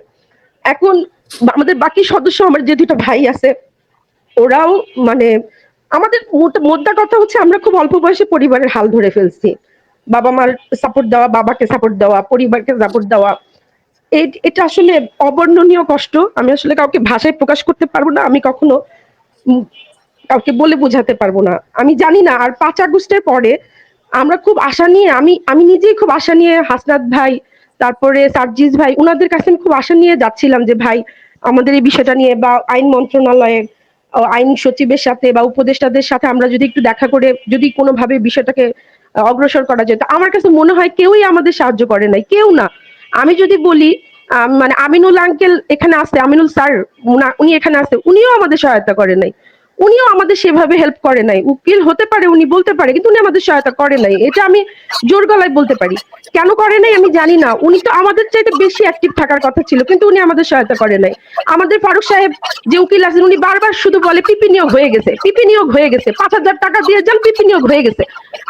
এখন আমাদের বাকি সদস্য, আমার যে দুটো ভাই আছে, ওরাও মানে আমাদের মোদ্দা কথা হচ্ছে আমরা খুব অল্প বয়সে পরিবারের হাল ধরে ফেলছি। বাবা মার সাপোর্ট দেওয়া, বাবাকে সাপোর্ট দেওয়া, পরিবারকে সাপোর্ট দেওয়া, এটা আসলে অবর্ণনীয় কষ্ট। আমি আসলে কাউকে ভাষায় প্রকাশ করতে পারবো না, আমি কখনো কাউকে বলে বোঝাতে পারবো না। আমি জানি না। আর 5 আগস্টের পরে আমরা খুব আশা নিয়ে, আমি নিজেই খুব আশা নিয়ে, হাসনাত ভাই, তারপরে সার্জিস ভাই, উনাদের কাছে আমি খুব আশা নিয়ে যাচ্ছিলাম যে ভাই আমাদের এই বিষয়টা নিয়ে, বা আইন মন্ত্রণালয়ের আইন সচিবের সাথে বা উপদেষ্টাদের সাথে আমরা যদি একটু দেখা করে যদি কোনোভাবে বিষয়টাকে অগ্রসর করা যেত। আমার কাছে মনে হয় কেউই আমাদের সাহায্য করে নাই, কেউ না। আমি যদি বলি মানে আমিনুল আঙ্কেল এখানে আছে, আমিনুল স্যার উনি এখানে আছে, উনিও আমাদের সহায়তা করে নাই, উনিও আমাদের সেভাবে হেল্প করে নাই। উকিল হতে পারে, উনি বলতে পারে, কিন্তু উনি আমাদের সহায়তা করে নাই, এটা আমি জোর গলায় বলতে পারি। কেন করে নাই আমি জানি না, উনি তো আমাদের চাইতে বেশি অ্যাক্টিভ থাকার কথা ছিল, কিন্তু উনি আমাদের সহায়তা করে নাই। আমাদের ফারুক সাহেব যে উকিল আছেন, উনি বারবার শুধু বলে পিপি নিয়োগ হয়ে গেছে, পিপি নিয়োগ হয়ে গেছে, 5,000 টাকা দিয়ে যান, পিপি নিয়োগ হয়ে গেছে।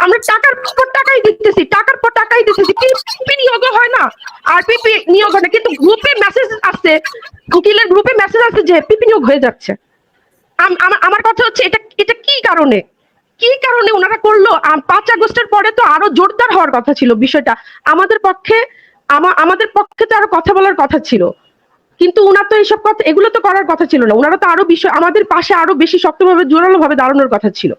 আমরা টাকার পর টাকাই দিতেছি, টাকার পর টাকাই দিতেছি, পিপি নিয়োগ হয় না, আর পিপি নিয়োগ হয় না, কিন্তু গ্রুপে মেসেজ আসছে, উকিলের গ্রুপে মেসেজ আসছে যে পিপি নিয়োগ হয়ে যাচ্ছে। আমার কথা হচ্ছে এটা কি কারণে ওনারা করলো? 5 আগস্টের পরে তো আরো জোরদার হওয়ার কথা ছিল বিষয়টা। আমাদের পক্ষে তো আরো কথা বলার কথা ছিল। কিন্তু উনার তো এইসব কথা, এগুলো তো করার কথা ছিল না। উনারা তো আরো বিষয় আমাদের পাশে আরো বেশি শক্তভাবে জোরালো ভাবে দাঁড়ানোর কথা ছিল।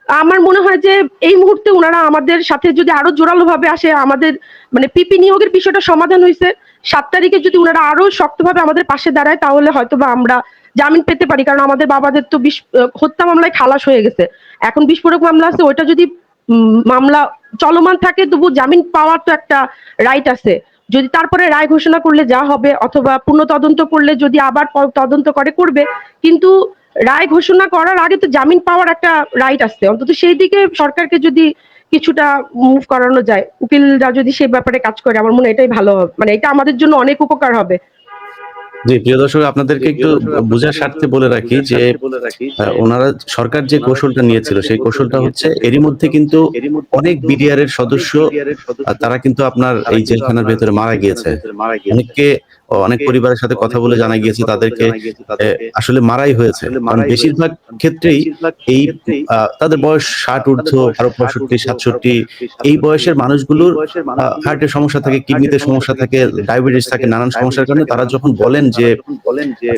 আমার মনে হয় যে এই মুহূর্তে উনারা আমাদের সাথে যদি আরো জোরালো ভাবে আসে, আমাদের মানে পিপি নিয়োগের বিষয়টা সমাধান হয়েছে, 7 তারিখে যদি উনারা আরো শক্তভাবে আমাদের পাশে দাঁড়ায় তাহলে হয়তোবা আমরা জামিন পেতে পারি। কারণ আমাদের বাবাদের তো হত্যা মামলায় খালাস হয়ে গেছে, এখন বিস্ফোরক মামলা আছে, ওইটা যদি মামলা চলমান থাকে তবু জামিন পাওয়ার তো একটা রাইট আছে। যদি তারপরে রায় ঘোষণা করলে যা হবে, অথবা পুনঃ তদন্ত করলে যদি আবার তদন্ত করবে, কিন্তু রায় ঘোষণা করার আগে তো জামিন পাওয়ার একটা রাইট আছে। অন্তত সেই দিকে সরকারকে যদি কিছুটা মুভ করানো যায়, উকিলরা যদি সেই ব্যাপারে কাজ করে, আমার মনে হয় এটাই ভালো হবে, মানে এটা আমাদের জন্য অনেক উপকার হবে। জি, প্রিয় দর্শক, আপনাদেরকে একটু বোঝার স্বার্থে বলে রাখি যে ওনারা সরকার যে কৌশলটা নিয়েছিল সেই কৌশলটা হচ্ছে এরই মধ্যে কিন্তু অনেক বিডিআর এর সদস্য তারা কিন্তু আপনার এই জেলখানার ভেতরে মারা গিয়েছে। অনেক পরিবারের সাথে কথা বলে জানা গিয়েছে তাদেরকে আসলে মারাই হয়েছে। কারণ বেশিরভাগ ক্ষেত্রেই এই তাদের বয়স 60 ঊর্ধ্ব, আরো 65, 67 এই বয়সের মানুষগুলোর হার্টের সমস্যা থাকে, কিডনিতে সমস্যা থাকে, ডায়াবেটিস থাকে, নানান সমস্যার কারণে তারা যখন বলেন যে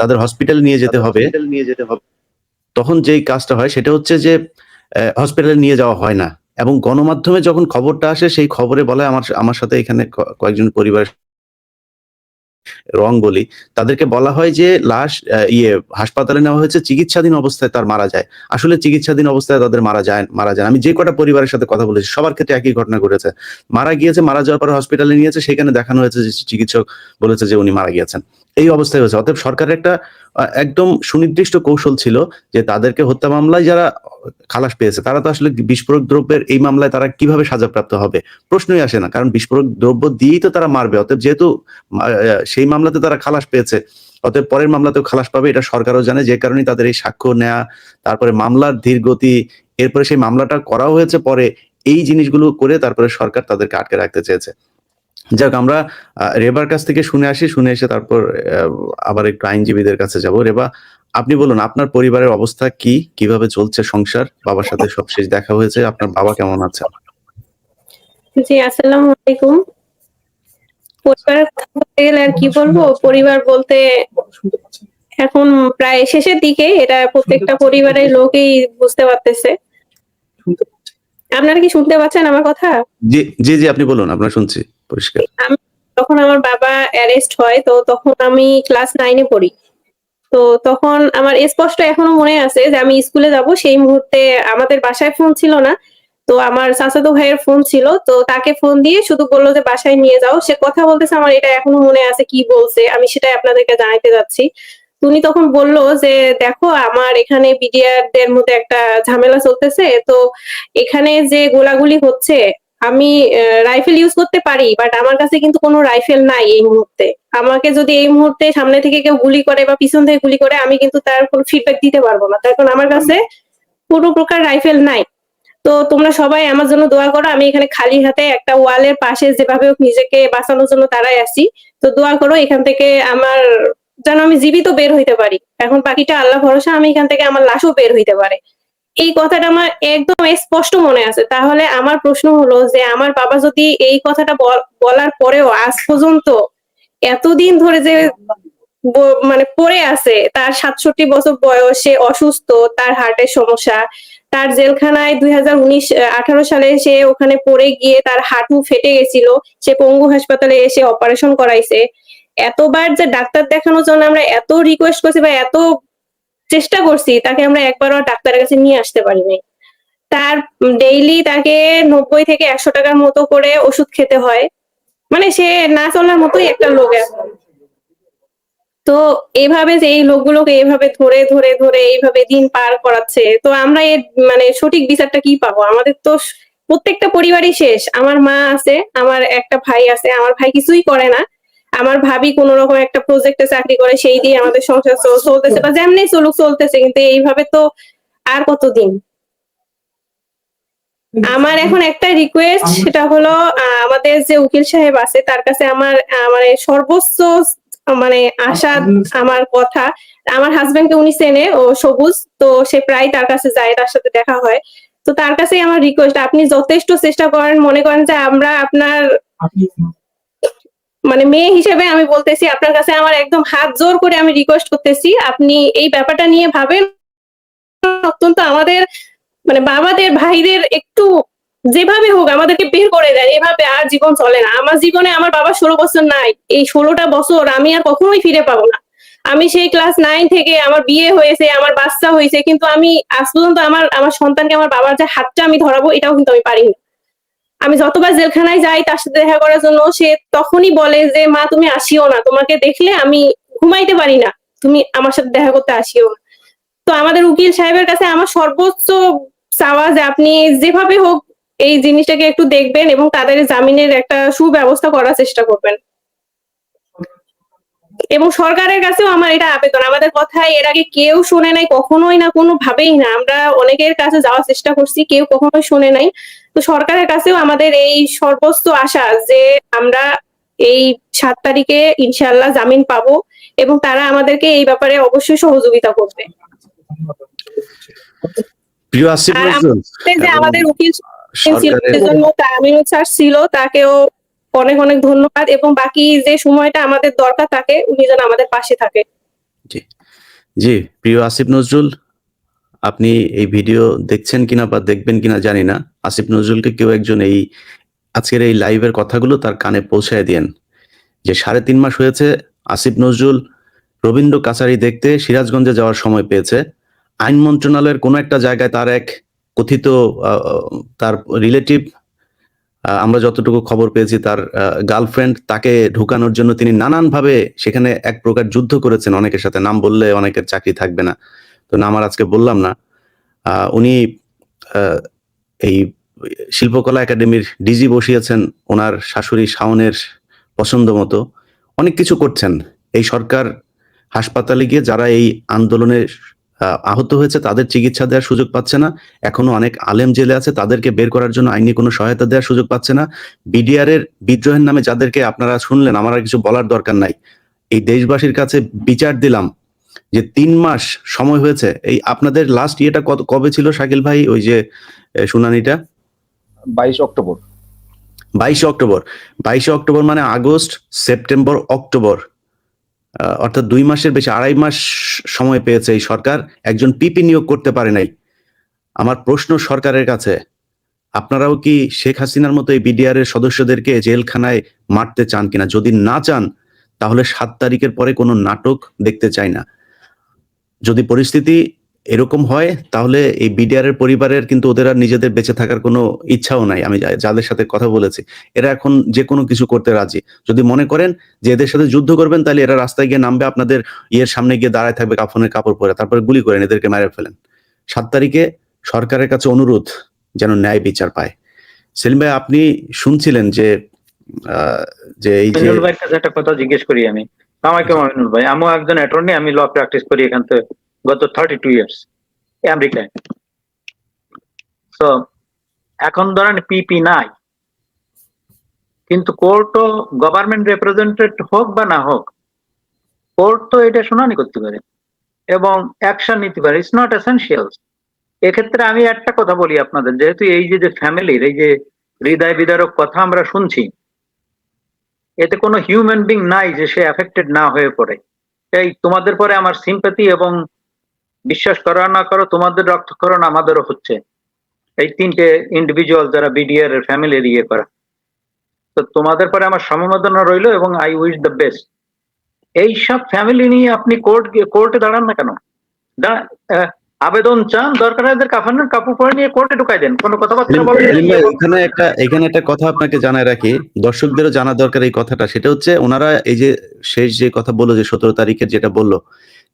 তাদের হসপিটালে নিয়ে যেতে হবে, তখন যেই কাজটা হয় সেটা হচ্ছে যে হসপিটালে নিয়ে যাওয়া হয় না। এবং গণমাধ্যমে যখন খবরটা আসে সেই খবরে বলে, আমার সাথে এখানে কয়েকজন পরিবারের রং বলি, তাদেরকে বলা হয় যে লাশ হাসপাতালে নেওয়া হয়েছে, চিকিৎসাধীন অবস্থায় তার মারা যায়। আসলে চিকিৎসাধীন অবস্থায় তাদের মারা যায়। আমি যে কটা পরিবারের সাথে কথা বলেছি সবার ক্ষেত্রে একই ঘটনা ঘটেছে। মারা গিয়েছে, মারা যাওয়ার পরে হসপিটালে নিয়েছে, সেখানে দেখানো হয়েছে যে চিকিৎসক বলেছে যে উনি মারা গিয়েছেন। এই অবস্থায় হয়েছে। অতএব সরকারের একটা একদম সুনির্দিষ্ট কৌশল ছিল যে তাদেরকে হত্যা মামলায় যারা খালাস পেয়েছে তারা তো আসলে বিস্ফোরক দ্রব্যের এই মামলায় তারা কিভাবে সাজাপ্রাপ্ত হবে, প্রশ্নই আসে না। কারণ বিস্ফোরক দ্রব্য দিয়েই তো তারা মারবে। অতএব যেহেতু সেই মামলাতে তারা খালাস পেয়েছে, অতএব পরের মামলাতেও খালাস পাবে, এটা সরকারও জানে। যে কারণে তাদের এই সাক্ষ্য নেয়া, তারপরে মামলার ধীর গতি, এরপরে সেই মামলাটা করাও হয়েছে পরে, এই জিনিসগুলো করে তারপরে সরকার তাদেরকে আটকে রাখতে চেয়েছে। যাক, আমরা রেবার কাছ থেকে শুনে আসি, শুনে এসে তারপর আবার একটু আইনজীবীদের কাছে যাব। রেবা, আপনি বলুন আপনার পরিবারের অবস্থা কি, কিভাবে চলছে সংসার? বাবার সাথে সবশেষ দেখা হয়েছে, আপনার বাবা কেমন আছে? জি, আসসালামু আলাইকুম। পরিবারের কথা বলতে গেলে আর কি বলবো, পরিবার বলতে এখন প্রায় শেষের দিকে, এটা প্রত্যেকটা পরিবারের লোকই বুঝতে পারতেছে। আপনারা কি শুনতে পাচ্ছেন আমার কথা? জি জি জি, আপনি বলুন, আপনার শুনছি পরিষ্কার। তখন আমার বাবা অ্যারেস্ট হয়, তো তখন আমি ক্লাস 9 এ পড়ি। তো তখন আমার স্পষ্ট এখনো মনে আছে যে আমি স্কুলে যাব, সেই মুহূর্তে আমাদের বাসায় ফোন ছিল না। তো আমার চাচাতো ভাইয়ের ফোন ছিল, তো তাকে ফোন দিয়ে শুধু বললো যে বাসায় নিয়ে যাও। সে কথা বলতেছে, আমার এটা এখনো মনে আছে কি বলছে, আমি সেটাই আপনাদেরকে জানাইতে যাচ্ছি। উনি তখন বলল যে দেখো, আমার এখানে বিডিআর দের মধ্যে একটা ঝামেলা চলতেছে, তো এখানে যে গোলাগুলি হচ্ছে, আমি রাইফেল ইউজ করতে পারি, বাট আমার কাছে কিন্তু কোনো রাইফেল নাই এই মুহূর্তে। আমাকে যদি এই মুহূর্তে সামনে থেকে কেউ গুলি করে বা পিছন থেকে গুলি করে, আমি কিন্তু তার কোনো ফিডব্যাক দিতে পারবো না, কারণ আমার কাছে কোনো প্রকার রাইফেল নাই। তো তোমরা সবাই আমার জন্য দোয়া করো। আমি এখানে খালি হাতে একটা ওয়ালের পাশে যেভাবে হোক নিজেকে বাঁচানোর জন্য দাঁড়ায় আছি। তো দোয়া করো এখান থেকে আমার যেন আমি জীবিত বের হইতে পারি। এখন বাকিটা আল্লাহ ভরসা, আমি এখান থেকে আমার লাশও বের হইতে পারে। এই কথাটা আমার একদম স্পষ্ট মনে আছে। তাহলে আমার প্রশ্ন হলো যে আমার বাবা যদি এই কথাটা বলার পরেও আজ পর্যন্ত এতদিন ধরে যে মানে পড়ে আছে, তার 67 বছর বয়স, সে অসুস্থ, তার হার্টের সমস্যা, তার জেলখানায় 2018 সালে সে ওখানে পড়ে গিয়ে তার হাঁটু ফেটে গেছিল, সে পঙ্গু হাসপাতালে এসে অপারেশন করাইছে। এতবার যে ডাক্তার দেখানোর জন্য আমরা এত রিকোয়েস্ট করছি বা এত চেষ্টা করছি, তাকে আমরা একবারও ডাক্তারের কাছে নিয়ে আসতে পারিনি। তার ডেইলি তাকে 90 থেকে 100 টাকার মতো করে ওষুধ খেতে হয়। মানে সে না চলার মতোই একটা লোক এখন। তো এইভাবে যে এই লোকগুলোকে এইভাবে ধরে ধরে ধরে এইভাবে দিন পার করাচ্ছে, তো আমরা এর মানে সঠিক বিচারটা কি পাবো? আমাদের তো প্রত্যেকটা পরিবারই শেষ। আমার মা আছে, আমার একটা ভাই আছে, আমার ভাই কিছুই করে না। আমার ভাবি কোন রকম একটা প্রজেক্টে চাকরি করে, সেই দিয়ে আমাদের সংসার চলতেছে, বা যেমনি চলুক চলতেছে, কিন্তু এইভাবে তো আর কতদিন? আমার এখন একটা রিকোয়েস্ট, সেটা হলো আমাদের যে উকিল সাহেব আছে তার কাছে আমার মানে সর্বোচ্চ মানে আশা, আমার কথা, আমার হাজবেন্ডকে উনি চেনে, ও সবুজ, তো সে প্রায় তার কাছে যায়, তার সাথে দেখা হয়। তো তার কাছে আমার রিকোয়েস্ট, আপনি যথেষ্ট চেষ্টা করেন, মনে করেন যে আমরা আপনার মানে মেয়ে হিসেবে আমি বলতেছি আপনার কাছে, আমার একদম হাত জোর করে আমি রিকোয়েস্ট করতেছি, আপনি এই ব্যাপারটা নিয়ে ভাবেন। অত্যন্ত আমাদের মানে বাবাদের ভাইদের একটু যেভাবে হোক আমাদেরকে বের করে দেন, এভাবে আর জীবন চলে না। আমার জীবনে আমার বাবা 16 বছর নাই, এই 16টা বছর আমি আর কখনোই ফিরে পাবো না। আমি সেই ক্লাস 9 থেকে আমার বিয়ে হয়েছে, আমার বাচ্চা হয়েছে, কিন্তু আমি আজ পর্যন্ত আমার সন্তানকে আমার বাবার যে হাতটা আমি ধরাবো এটাও কিন্তু আমি পারিনি। আমি যতবার জেলখানায় যাই তার সাথে দেখা করার জন্য, সে তখনই বলে যে মা তুমি আসিও না, তোমাকে দেখলে আমি ঘুমাইতে পারি না, তুমি আমার সাথে দেখা করতে আসিও না। তো আমাদের উকিল সাহেবের কাছে আমার সর্বোচ্চ চাওয়া যে আপনি যেভাবে হোক এই জিনিসটাকে একটু দেখবেন এবং তাদের জামিনের একটা সুব্যবস্থা করার চেষ্টা করবেন। এবং সরকারের কাছেও আমার এটা আবেদন, আমাদের কথায় এর আগে কেউ শোনে নাই, কখনোই না, কোনো ভাবেই না। আমরা অনেকের কাছে যাওয়ার চেষ্টা করছি, কেউ কখনোই শোনে নাই। তো সরকারের কাছেও আমাদের এই সর্বোচ্চ আশা যে আমরা এই 7 তারিখে ইনশাআল্লাহ জামিন পাবো এবং তারা আমাদেরকে এই ব্যাপারে অবশ্যই সহযোগিতা করবে। প্রিয় আসিফ আর নজরুল যে এবং আমাদের উকিল ছিল সরকারের জন্য আমিনুল স্যার ছিল, তাকেও অনেক অনেক ধন্যবাদ, এবং বাকি যে সময়টা আমাদের দরকার থাকে উনি যেন আমাদের পাশে থাকে। জি জি প্রিয় আসিফ নজরুল, আপনি এই ভিডিও দেখছেন কিনা বা দেখবেন কিনা জানি না, আসিফ নজরুলকে কেউ একজন এই আজকের এই লাইভের কথাগুলো তার কানে পৌঁছায় দিয়েন যে 3.5 মাস হয়েছে আসিফ নজরুল রবীন্দ্র কাছারি দেখতে সিরাজগঞ্জে যাওয়ার সময় পেয়েছে। আইন মন্ত্রণালয়ের কোনো একটা জায়গায় তার এক কথিত তার রিলেটিভ, আমরা যতটুকু খবর পেয়েছি তার গার্লফ্রেন্ড, তাকে ঢুকানোর জন্য তিনি নানানভাবে সেখানে এক প্রকার যুদ্ধ করেছেন অনেকের সাথে। নাম বললে অনেকের চাকরি থাকবে না, তো নাম আর আজকে বললাম না। উনি এই শিল্পকলা একাডেমির ডিজি বসিয়েছেন ওনার শাশুড়ি শাওনের পছন্দ মতো, অনেক কিছু করছেন। এই সরকার হাসপাতালে গিয়ে যারা এই আন্দোলনে আহত হয়েছে তাদের চিকিৎসা দেওয়ার সুযোগ পাচ্ছে না। এখনো অনেক আলেম জেলে আছে, তাদেরকে বের করার জন্য আইনি কোনো সহায়তা দেওয়ার সুযোগ পাচ্ছে না। বিডিআর এর বিদ্রোহের নামে যাদেরকে আপনারা শুনলেন, আমার আর কিছু বলার দরকার নাই। এই দেশবাসীর কাছে বিচার দিলাম যে 3 মাস সময় হয়েছে। এই আপনাদের লাস্ট ইয়েটা কবে ছিল শাকিল ভাই, ওই যে শুনানিটা? 22 অক্টোবর। 22 অক্টোবর। 22 অক্টোবর মানে আগস্ট, সেপ্টেম্বর, অক্টোবর, অর্থাৎ 2 মাসের বেশি, 2.5 মাস সময় পেয়েছে এই সরকার, একজন পিপি নিয়োগ করতে পারে নাই। আমার প্রশ্ন সরকারের কাছে, আপনারাও কি শেখ হাসিনার মতো এই বিডিআর এর সদস্যদেরকে জেলখানায় মারতে চান কিনা? যদি না চান তাহলে 7 তারিখের পরে কোনো নাটক দেখতে চাই না। যদি পরিস্থিতি এরকম হয় তাহলে এই বিডিআর এর পরিবারের কিন্তু ওদের আর নিজেদের বেঁচে থাকার কোনো ইচ্ছাও নাই। আমি যাদের সাথে কথা বলেছি এরা এখন যে কোনো কিছু করতে রাজি। যদি মনে করেন যে এদের সাথে যুদ্ধ করবেন তাহলে এরা রাস্তায় গিয়ে নামবে, আপনাদের ইয়ের সামনে গিয়ে দাঁড়ায় থাকবে কাফনের কাপড় পরে, তারপরে গুলি করেন, এদেরকে মেরে ফেলেন। 7 তারিখে সরকারের কাছে অনুরোধ যেন ন্যায় বিচার পায়। সেলিম ভাই, আপনি শুনছিলেন যে এই যে মাইনুল ভাইয়ের কাছে একটা কথা জিজ্ঞেস করি আমি। আমাকে মাইনুল ভাই, আমিও একজন অ্যাটর্নি, আমি ল প্র্যাকটিস করি এখান থেকে গত 32 ইয়ার্স আমেরিকায়। তো এখন ধরেন পিপি নাই, কিন্তু কোর্টও গভর্নমেন্ট রিপ্রেজেন্টেড হোক বা না হোক, কোর্ট তো এটা শুনানি করতে পারে এবং অ্যাকশন নিতে পারে। It's not essential. এক্ষেত্রে আমি একটা কথা বলি আপনাদের, যেহেতু এই যে ফ্যামিলির এই যে হৃদয় বিদারক কথা আমরা শুনছি, এতে কোনো হিউম্যান বিং নাই যে সে অ্যাফেক্টেড না হয়ে পড়ে। এই তোমাদের পরে আমার সিম্প্যাথি, এবং বিশ্বাস করো না করো তোমাদের রক্তক্ষরণ আমাদেরও হচ্ছে, এই 3টে ইন্ডিভিজুয়াল যারা বিডিআর এর ফ্যামিলির ইয়ে করা। তো তোমাদের পরে আমার সমবেদনা রইল এবং আই উইশ দ্য বেস্ট। এইসব ফ্যামিলি নিয়ে আপনি কোর্টে দাঁড়ান না কেন? আবেদন চান, দরকার এদের কাফনের কাপড় পরে নিয়ে কোর্টে ঢুকাই দেন, কোনো কথাবার্তা বলেন। এখানে একটা কথা আপনাকে জানায় রাখি, দর্শকদেরও জানা দরকার এই কথাটা। সেটা হচ্ছে ওনারা এই যে শেষ যে কথা বললো যে 17 তারিখের যেটা বললো,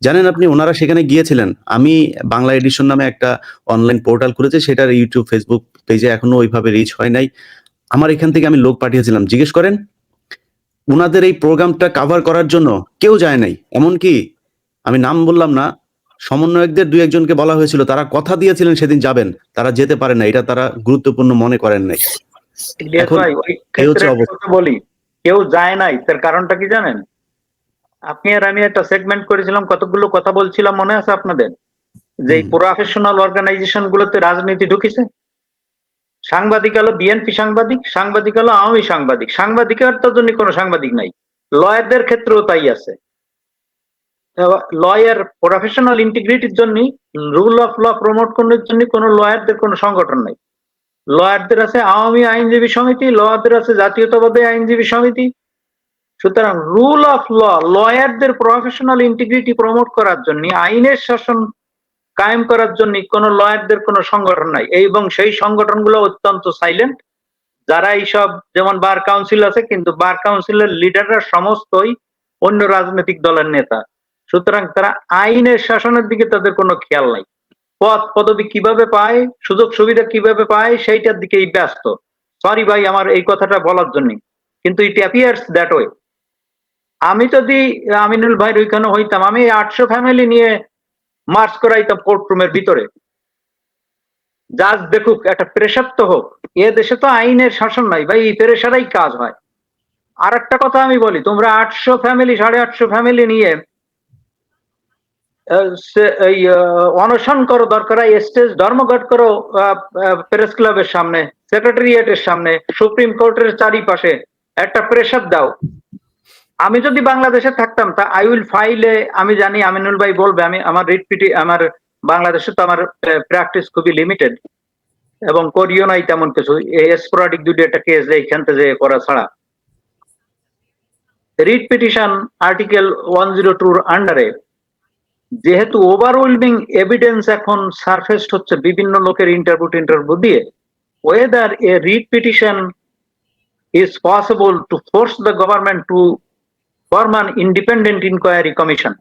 জানেন আপনি ওনারা সেখানে গিয়েছিলেন। আমি বাংলা এডিশন নামে একটা অনলাইন পোর্টাল খুলেছি, সেটার ইউটিউব ফেসবুক পেজে এখনো ওইভাবে রিচ হয় নাই। আমার এখান থেকে আমি লোক পাঠিয়েছিলাম, জিজ্ঞেস করেন ওনাদের এই প্রোগ্রামটা কভার করার জন্য কেউ যায় নাই। এমনকি আমি নাম বললাম না, সমন্বয়কদের 2-1জনকে বলা হয়েছিল, তারা কথা দিয়েছিলেন সেদিন যাবেন, তারা যেতে পারে না, এটা তারা গুরুত্বপূর্ণ মনে করেন নাই। বলি কেউ যায় নাই, তার কারণটা কি জানেন? আপনি আর আমি একটা সেগমেন্ট করেছিলাম, কতগুলো কথা বলছিলাম, মনে আছে আপনাদের? যে প্রফেশনাল অর্গানাইজেশন গুলোতে রাজনীতি ঢুকেছে। সাংবাদিক হলো বিএনপি সাংবাদিক, সাংবাদিক হলো আওয়ামী সাংবাদিক, সাংবাদিকের জন্য কোনো সাংবাদিক নাই। লয়ারদের ক্ষেত্রেও তাই আছে। লয়ার প্রফেশনাল ইন্টিগ্রিটির জন্য, রুল অফ ল প্রমোট করার জন্য কোনো লয়ারদের কোনো সংগঠন নাই। লয়ারদের আছে আওয়ামী আইনজীবী সমিতি, লয়ারদের আছে জাতীয়তাবাদী আইনজীবী সমিতি। সুতরাং রুল অফ ল, লয়ারদের প্রফেশনাল ইন্টিগ্রিটি প্রমোট করার জন্য, আইনের শাসন কায়েম করার জন্য কোন লয়ারদের কোনো সংগঠন নাই। এবং সেই সংগঠনগুলো অত্যন্ত সাইলেন্ট। যারা এইসব, যেমন বার কাউন্সিল আছে, কিন্তু বার কাউন্সিলের লিডাররা সমস্তই অন্য রাজনৈতিক দলের নেতা। সুতরাং তারা আইনের শাসনের দিকে তাদের কোনো খেয়াল নাই। পদ পদবি কিভাবে পায়, সুযোগ সুবিধা কিভাবে পায়, সেইটার দিকেই ব্যস্ত। সরি ভাই আমার এই কথাটা বলার জন্য, কিন্তু ইট অ্যাপিয়ার্স দ্যাট ওয়ে। আমি যদি আমিনুল ভাইয়ের ওইখানে হইতাম, আমি 800 ফ্যামিলি নিয়ে মার্চ করাইতাম কোর্ট রুমের ভিতরে। জাজ দেখুক, একটা প্রেশার তো হোক। এ দেশে তো আইনের শাসন নাই ভাই, এই প্রেশারেই কাজ হয়। আর একটা কথা আমি বলি, তোমরা 800 ফ্যামিলি 850 ফ্যামিলি নিয়ে অনশন করো, দরকার স্টেজ ধর্মঘট করো প্রেস ক্লাবের সামনে, সেক্রেটারিয়েটের সামনে, সুপ্রিম কোর্টের চারিপাশে একটা প্রেশার দাও। আমি যদি বাংলাদেশে থাকতাম, তা আই উইল ফাইলে, আমি জানি আমিনুল ভাই বলবে, আমি আমার আমার বাংলাদেশে তো আমার প্র্যাকটিস খুবই লিমিটেড এবং করিও নাই তেমন কিছু, স্পোরাডিক দুটো একটা কেস এইখান থেকে করা ছাড়া। রিট পিটিশন আর্টিকেল 102 আন্ডারে যেহেতু ওভারওয়েলমিং এভিডেন্স এখন সারফেসড হচ্ছে বিভিন্ন লোকের ইন্টারভিউ দিয়ে, weather A writ petition is possible to force the government to form an independent inquiry commission.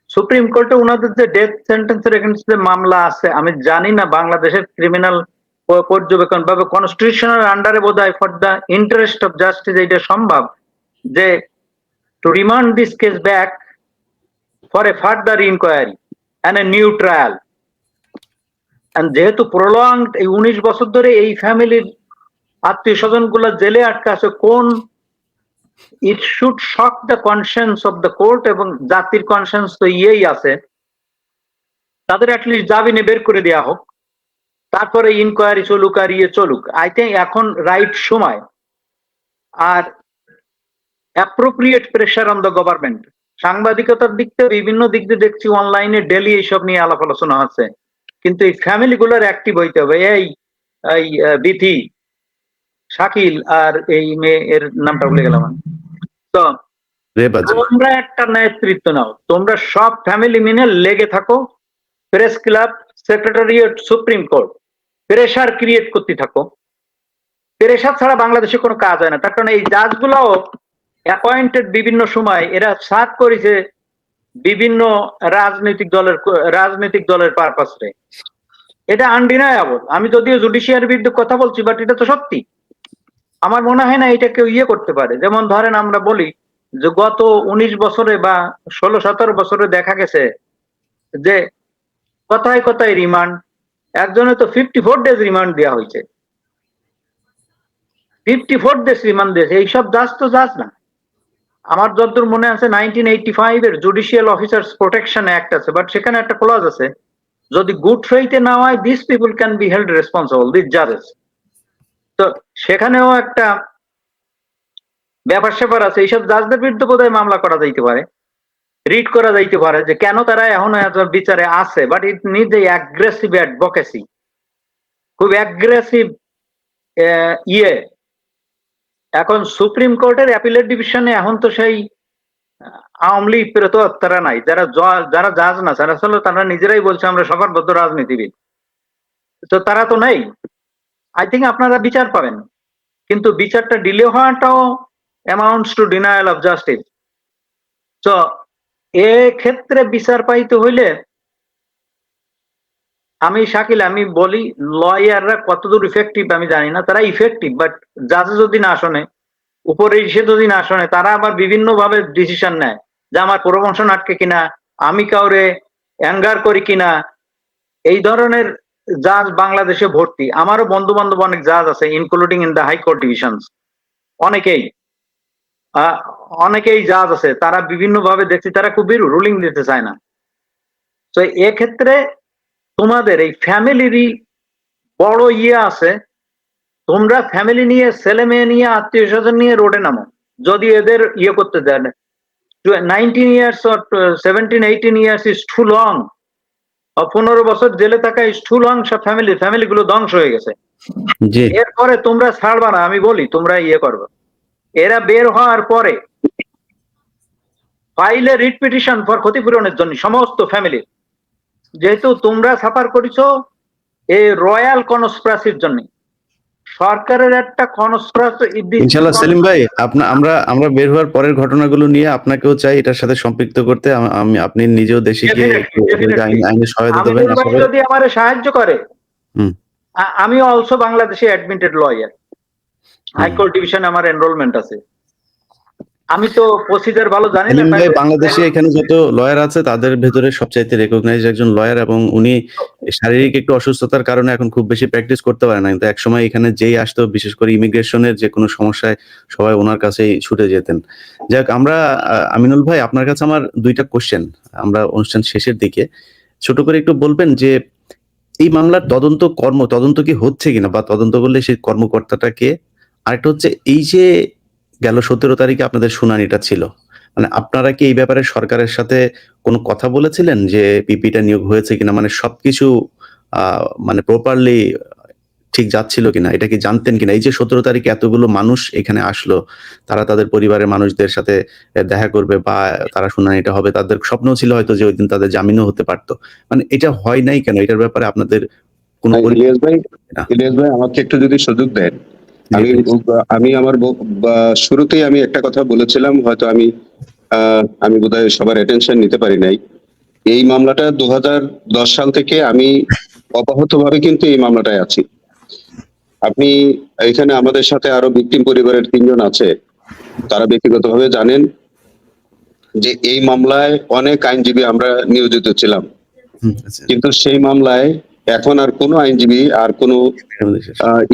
Supreme কোর্টে ওনাদের যে ডেথ সেন্টেন্সের এগেইনস্ট যে মামলা আছে, আমি জানি না বাংলাদেশের ক্রিমিনাল পর্যবেক্ষণ ভাবে কনস্টিটিউশনাল আন্ডারে বোধহয় for the interest of justice এটা সম্ভব যে to remand this case back for a further inquiry and a new trial. And যেহেতু প্রলংড এই 19 বছর ধরে এই ফ্যামিলির আত্মীয় স্বজন গুলা জেলে আটকা আছে, কোন it should shock the conscience of the court, এবং জাতির কনসিয়েন্স তো ইয়েই আছে, তাদের অ্যাটলিস্ট জামিনে বের করে দেওয়া হোক, তারপরে ইনকোয়ারি চলুক আর ইয়ে চলুক। আই থিঙ্ক এখন রাইট সময়। আর appropriate pressure on the government. সাংবাদিকতার দিক থেকে বিভিন্ন দিক দিয়ে দেখছি অনলাইনে ডেলি এইসব নিয়ে আলাপ আলোচনা হচ্ছে, কিন্তু এই ফ্যামিলি গুলোর অ্যাক্টিভ হইতে হবে। এই বিথি, শাকিল আর এই মেয়ের নামটা ভুলে গেলাম। তো তোমরা একটা নেতৃত্ব নাও, তোমরা সব ফ্যামিলি মিলে লেগে থাকো, press club, secretariat, supreme court, pressure create করতে থাকো। প্রেশার ছাড়া বাংলাদেশে কোনো কাজ হয় না। তার কারণ এই জাজগুলাও অ্যাপয়েন্টেড বিভিন্ন সময়, এরা সার্ভ করেছে বিভিন্ন রাজনৈতিক দলের পারপাসে। এটা আনডিনায়াবল। আমি যদিও জুডিশিয়ারির বিরুদ্ধে কথা বলছি, বাট এটা তো সত্যি। আমার মনে হয় না এটা কেউ ইয়ে করতে পারে। যেমন ধরেন আমরা বলি যে গত 19 বছরে বা 16-17 বছরে দেখা গেছে যে কথায় কথায় রিমান্ড, একজনে তো 54 ডেজ রিমান্ড দেওয়া হয়েছে। 54 ডেজ রিমান্ড দিয়েছে। এইসব জাজ তো জাজ না। আমার যতদূর মনে আছে 1985 এর জুডিশিয়াল অফিসার্স প্রোটেকশন অ্যাক্ট আছে, বাট সেখানে একটা ক্লজ আছে, যদি গুড ফেইথে না হয় this people can be held responsible, this জাজেস। তো সেখানেও একটা ব্যাপার স্যাপার আছে। এইসব জাজদের বিরুদ্ধে বোধহয় মামলা করা যাইতে পারে, রিড করা যাইতে পারে যে কেন তারা এখনো এত বিচারে আছে। But it need a aggressive advocacy, খুব অ্যাগ্রেসিভ ইয়ে। এখন সুপ্রিম কোর্টের অ্যাপিলেট ডিভিশনে এখন তো সেই আওয়ামী লীগ প্রেত তারা নাই, যারা জাজ না, যারা আসলে তারা নিজেরাই বলছে আমরা সফরবদ্ধ রাজনীতিবিদ, তো তারা তো নেই। আই থিঙ্ক আপনারা বিচার পাবেন, কিন্তু বিচারটা ডিলে হওয়াটাও amounts to denial of justice. তো এ ক্ষেত্রে বিচার পাইতে হইলে আমি শাকিল, আমি বলি লয়াররা কতদূর ইফেক্টিভ আমি জানি না, তারা ইফেক্টিভ, বাট জাজে যদি না শোনে, উপরে এসে যদি না শোনে, তারা আবার বিভিন্ন ভাবে ডিসিশন নেয় যে আমার প্রমোশন আটকে কিনা, আমি কাউরে অ্যাঙ্গার করি কিনা। এই ধরনের জাজ বাংলাদেশে ভর্তি। আমারও বন্ধু বান্ধব অনেক জাজ আছে, including in the high court divisions. অনেকেই জাজ আছে, তারা বিভিন্ন ভাবে দেখছি তারা খুব রুলিং দিতে চায় না। তো এক্ষেত্রে তোমাদের এই ফ্যামিলিরই বড় ইয়ে আছে, তোমরা ফ্যামিলি নিয়ে, ছেলে মেয়ে নিয়ে, আত্মীয় স্বজন নিয়ে রোডে নামো। যদি এদের ইয়ে করতে দেন, 19 years or 17-18 years is too long. 15 বছর জেলে থাকা ইজ টু লং। সব ফ্যামিলি গুলো ধ্বংস হয়ে গেছে। জি এরপরে তোমরা ছাড়বা না, আমি বলি তোমরা ইয়ে করবে। এরা বের হওয়ার পরে ফাইলে রিট পিটিশন ফর ক্ষতিপূরণের জন্য সমস্ত ফ্যামিলি, যেহেতু তোমরা সাফার করেছো এই রয়্যাল কনস্পিরাসির জন্য, সরকারের একটা কনস্পিরাসি। ইনশাল্লাহ সেলিম ভাই, আমরা বের হওয়ার পরের ঘটনাগুলো নিয়ে আপনাকেও চাই এটার সাথে সম্পৃক্ত করতে। আপনি নিজেও দেশে গিয়ে আইনের সহায়তা দেবেন। যদি আমারে সাহায্য করে, হুম। আমি অলসো বাংলাদেশে অ্যাডমিটেড লয়ার, হাইকোর্ট ডিভিশনে আমার এনরোলমেন্ট আছে। আমি তো প্রসিজার ভালো জানি সেলিম না। ভাই বাংলাদেশে এখানে যত লয়ার আছে তাদের ভেতরে সবচাইতে রেকগনাইজ একজন লয়ার, এবং উনি শারীরিক একটু অসুস্থতার কারণে এখন খুব বেশি প্র্যাকটিস করতে পারে না, কিন্তু একসময় এখানে যেই আসতো বিশেষ করে ইমিগ্রেশনের যে কোনো সমস্যায় সবাই ওনার কাছেই ছুটে যেতেন। যাক, আমরা আমিনুল ভাই আপনার কাছে আমার দুইটা কোশ্চেন, আমরা অনুষ্ঠান শেষের দিকে ছোট করে একটু বলবেন যে এই মামলার তদন্ত কি হচ্ছে কিনা, বা তদন্ত করলে সেই কর্মকর্তাটা কে? আরেকটা হচ্ছে এই যে গেল 17 তারিখে আপনাদের শুনানিটা ছিল, মানে আপনারা কি এই ব্যাপারে সরকারের সাথে কোনো কথা বলেছিলেন যে পিপিটা নিয়োগ হয়েছে কিনা, মানে সবকিছু মানে প্রপারলি ঠিক যাচ্ছিল কিনা, এটা কি জানতেন কিনা? এই যে 17 তারিখে এতগুলো মানুষ এখানে আসলো, তারা তাদের পরিবারের মানুষদের সাথে দেখা করবে বা তারা শুনানিটা হবে, তাদের স্বপ্ন ছিল হয়তো যে ওই দিন তাদের জামিনও হতে পারতো, মানে এটা হয় নাই কেন? এটার ব্যাপারে আপনাদের কোনো ইলিয়াস ভাই আমাকে একটু যদি সুযোগ দেন, আমি আমার শুরুতেই আমি একটা কথা বলেছিলাম, হয়তো আমি বোধহয় সবার অ্যাটেনশন নিতে পারি নাই। এই মামলাটা 2010 সাল থেকে আমি অব্যাহতভাবে কিন্তু এই মামলাটায় আছি। আপনি এখানে আমাদের সাথে আরো ভিকটিম পরিবারের 3 জন আছে, তারা ব্যক্তিগতভাবে জানেন যে এই মামলায় অনেক আইনজীবী আমরা নিয়োজিত ছিলাম, কিন্তু সেই মামলায় এখন আর কোনো আইনজীবী আর কোনো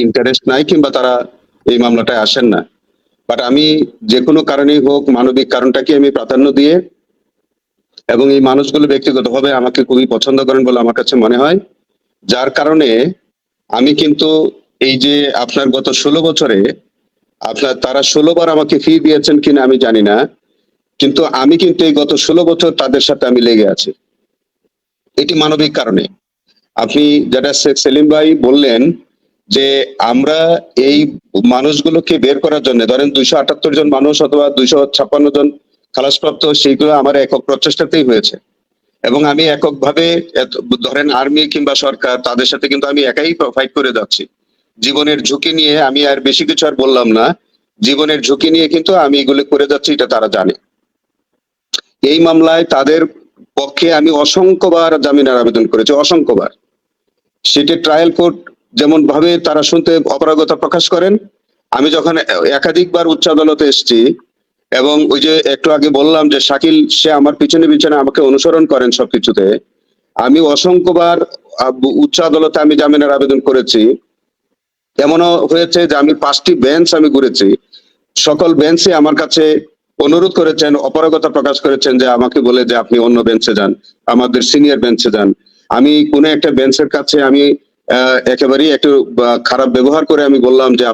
ইন্টারেস্ট নাই, কিংবা তারা এই মামলাটায় আসেন না। বাট আমি যে কোনো কারণেই হোক, মানবিক কারণটাকে আমি প্রাধান্য দিয়ে, এবং এই মানুষগুলো ব্যক্তিগতভাবে আমাকে খুবই পছন্দ করেন বলে আমার কাছে মনে হয়, যার কারণে আমি কিন্তু এই যে আপনার গত 16 বছরে তারা 16 বার আমাকে ফি দিয়েছেন কিনা আমি জানি না, কিন্তু আমি কিন্তু এই গত 16 বছর তাদের সাথে আমি লেগে আছি, এটি মানবিক কারণে। আপনি যেটা সেলিম ভাই বললেন যে আমরা এই মানুষগুলোকে বের করার জন্য, ধরেন 278 জন মানুষ অথবা 256 জন খালাসপ্রাপ্ত, সেইগুলো আমার একক প্রচেষ্টাতেই হয়েছে, এবং আমি এককভাবে ধরেন আর্মি কিংবা সরকার তাদের সাথে কিন্তু আমি একাই ফাইট করে যাচ্ছি জীবনের ঝুঁকি নিয়ে। আমি আর বেশি কিছু আর বললাম না, জীবনের ঝুঁকি নিয়ে কিন্তু আমি এগুলো করে যাচ্ছি, এটা তারা জানে। এই মামলায় তাদের পক্ষে আমি অসংখ্যবার জামিনের আবেদন করেছি, অসংখ্যবার। সেটি ট্রায়াল কোর্ট যেমন ভাবে তারা শুনতে অপারগতা প্রকাশ করেন, আমি যখন একাধিকবার উচ্চ আদালতে এসেছি, এবং ওই যে একটু আগে বললাম যে শাকিল, সে আমার পিছনে পিছনে আমাকে অনুসরণ করেন সবকিছুতে, আমি অসংখ্যবার উচ্চ আদালতে আমি জামিনের আবেদন করেছি। এমনও হয়েছে যে আমি 5টি বেঞ্চ আমি ঘুরেছি, সকল বেঞ্চে আমার কাছে অনুরোধ করেছেন, অপারগতা প্রকাশ করেছেন যে আমাকে বলে যে আপনি অন্য বেঞ্চে যান, আমাদের সিনিয়র বেঞ্চে যান। আমি কোনো একটা বেঞ্চের কাছে আমি একেবারেই একটু খারাপ ব্যবহার করে আমি বললাম যে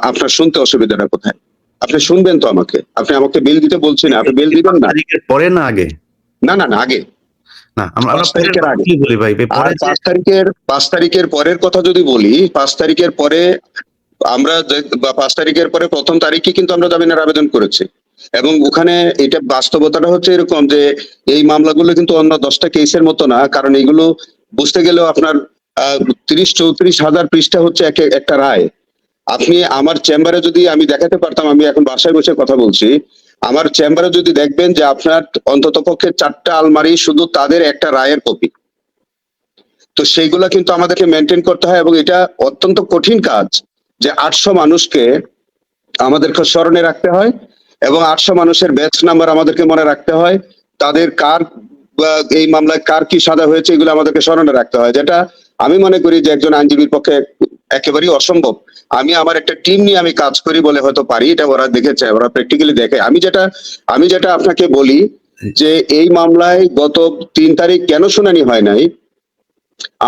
আপনার শুনতে অসুবিধাটা কোথায়, আপনি শুনবেন তো আমাকে, আপনি আমাকে বিল দিতে বলছেন, আপনি বিল দিবেন না? পরে না আগে? না, আগে না, আমরা 5 তারিখের আগে বলি ভাই। 5 তারিখের পরের কথা যদি বলি, 5 তারিখের পরে আমরা 5 তারিখের পরে 1ম তারিখে কিন্তু আমরা জামিনের আবেদন করেছি, এবং ওখানে এটা বাস্তবতাটা হচ্ছে এরকম যে এই মামলাগুলো কিন্তু অন্য 10টা কেসের মতো না, কারণ এগুলো বুঝতে গেলেও আপনার 30-34 হাজার পৃষ্ঠা হচ্ছে একটা রায়। আপনি আমার চেম্বারে যদি আমি দেখাতে পারতাম, আমি এখন বাসায় বসে কথা বলছি, আমার চেম্বারে যদি দেখবেন যে আপনার অন্তত পক্ষে 4টা আলমারি শুধু তাদের একটা রায়ের কপি। তো সেইগুলা কিন্তু আমাদেরকে মেনটেন করতে হয়, এবং এটা অত্যন্ত কঠিন কাজ যে 800 মানুষকে আমাদেরকে স্মরণে রাখতে হয়, এবং 800 মানুষের ব্যাচ নাম্বার আমাদেরকে মনে রাখতে হয়, তাদের কার এই মামলায় কার কি সাজা হয়েছে এগুলো আমাদেরকে স্মরণে রাখতে হয়, যেটা আমি মনে করি যে একজন আইনজীবীর পক্ষে একেবারেই অসম্ভব। আমি আমার একটা টিম নিয়ে আমি কাজ করি বলে হয়তো পারি, এটা ওরা দেখেছে, ওরা প্র্যাকটিক্যালি দেখে। আমি যেটা আপনাকে বলি যে এই মামলায় গত 3 তারিখ কেন শুনানি হয় নাই,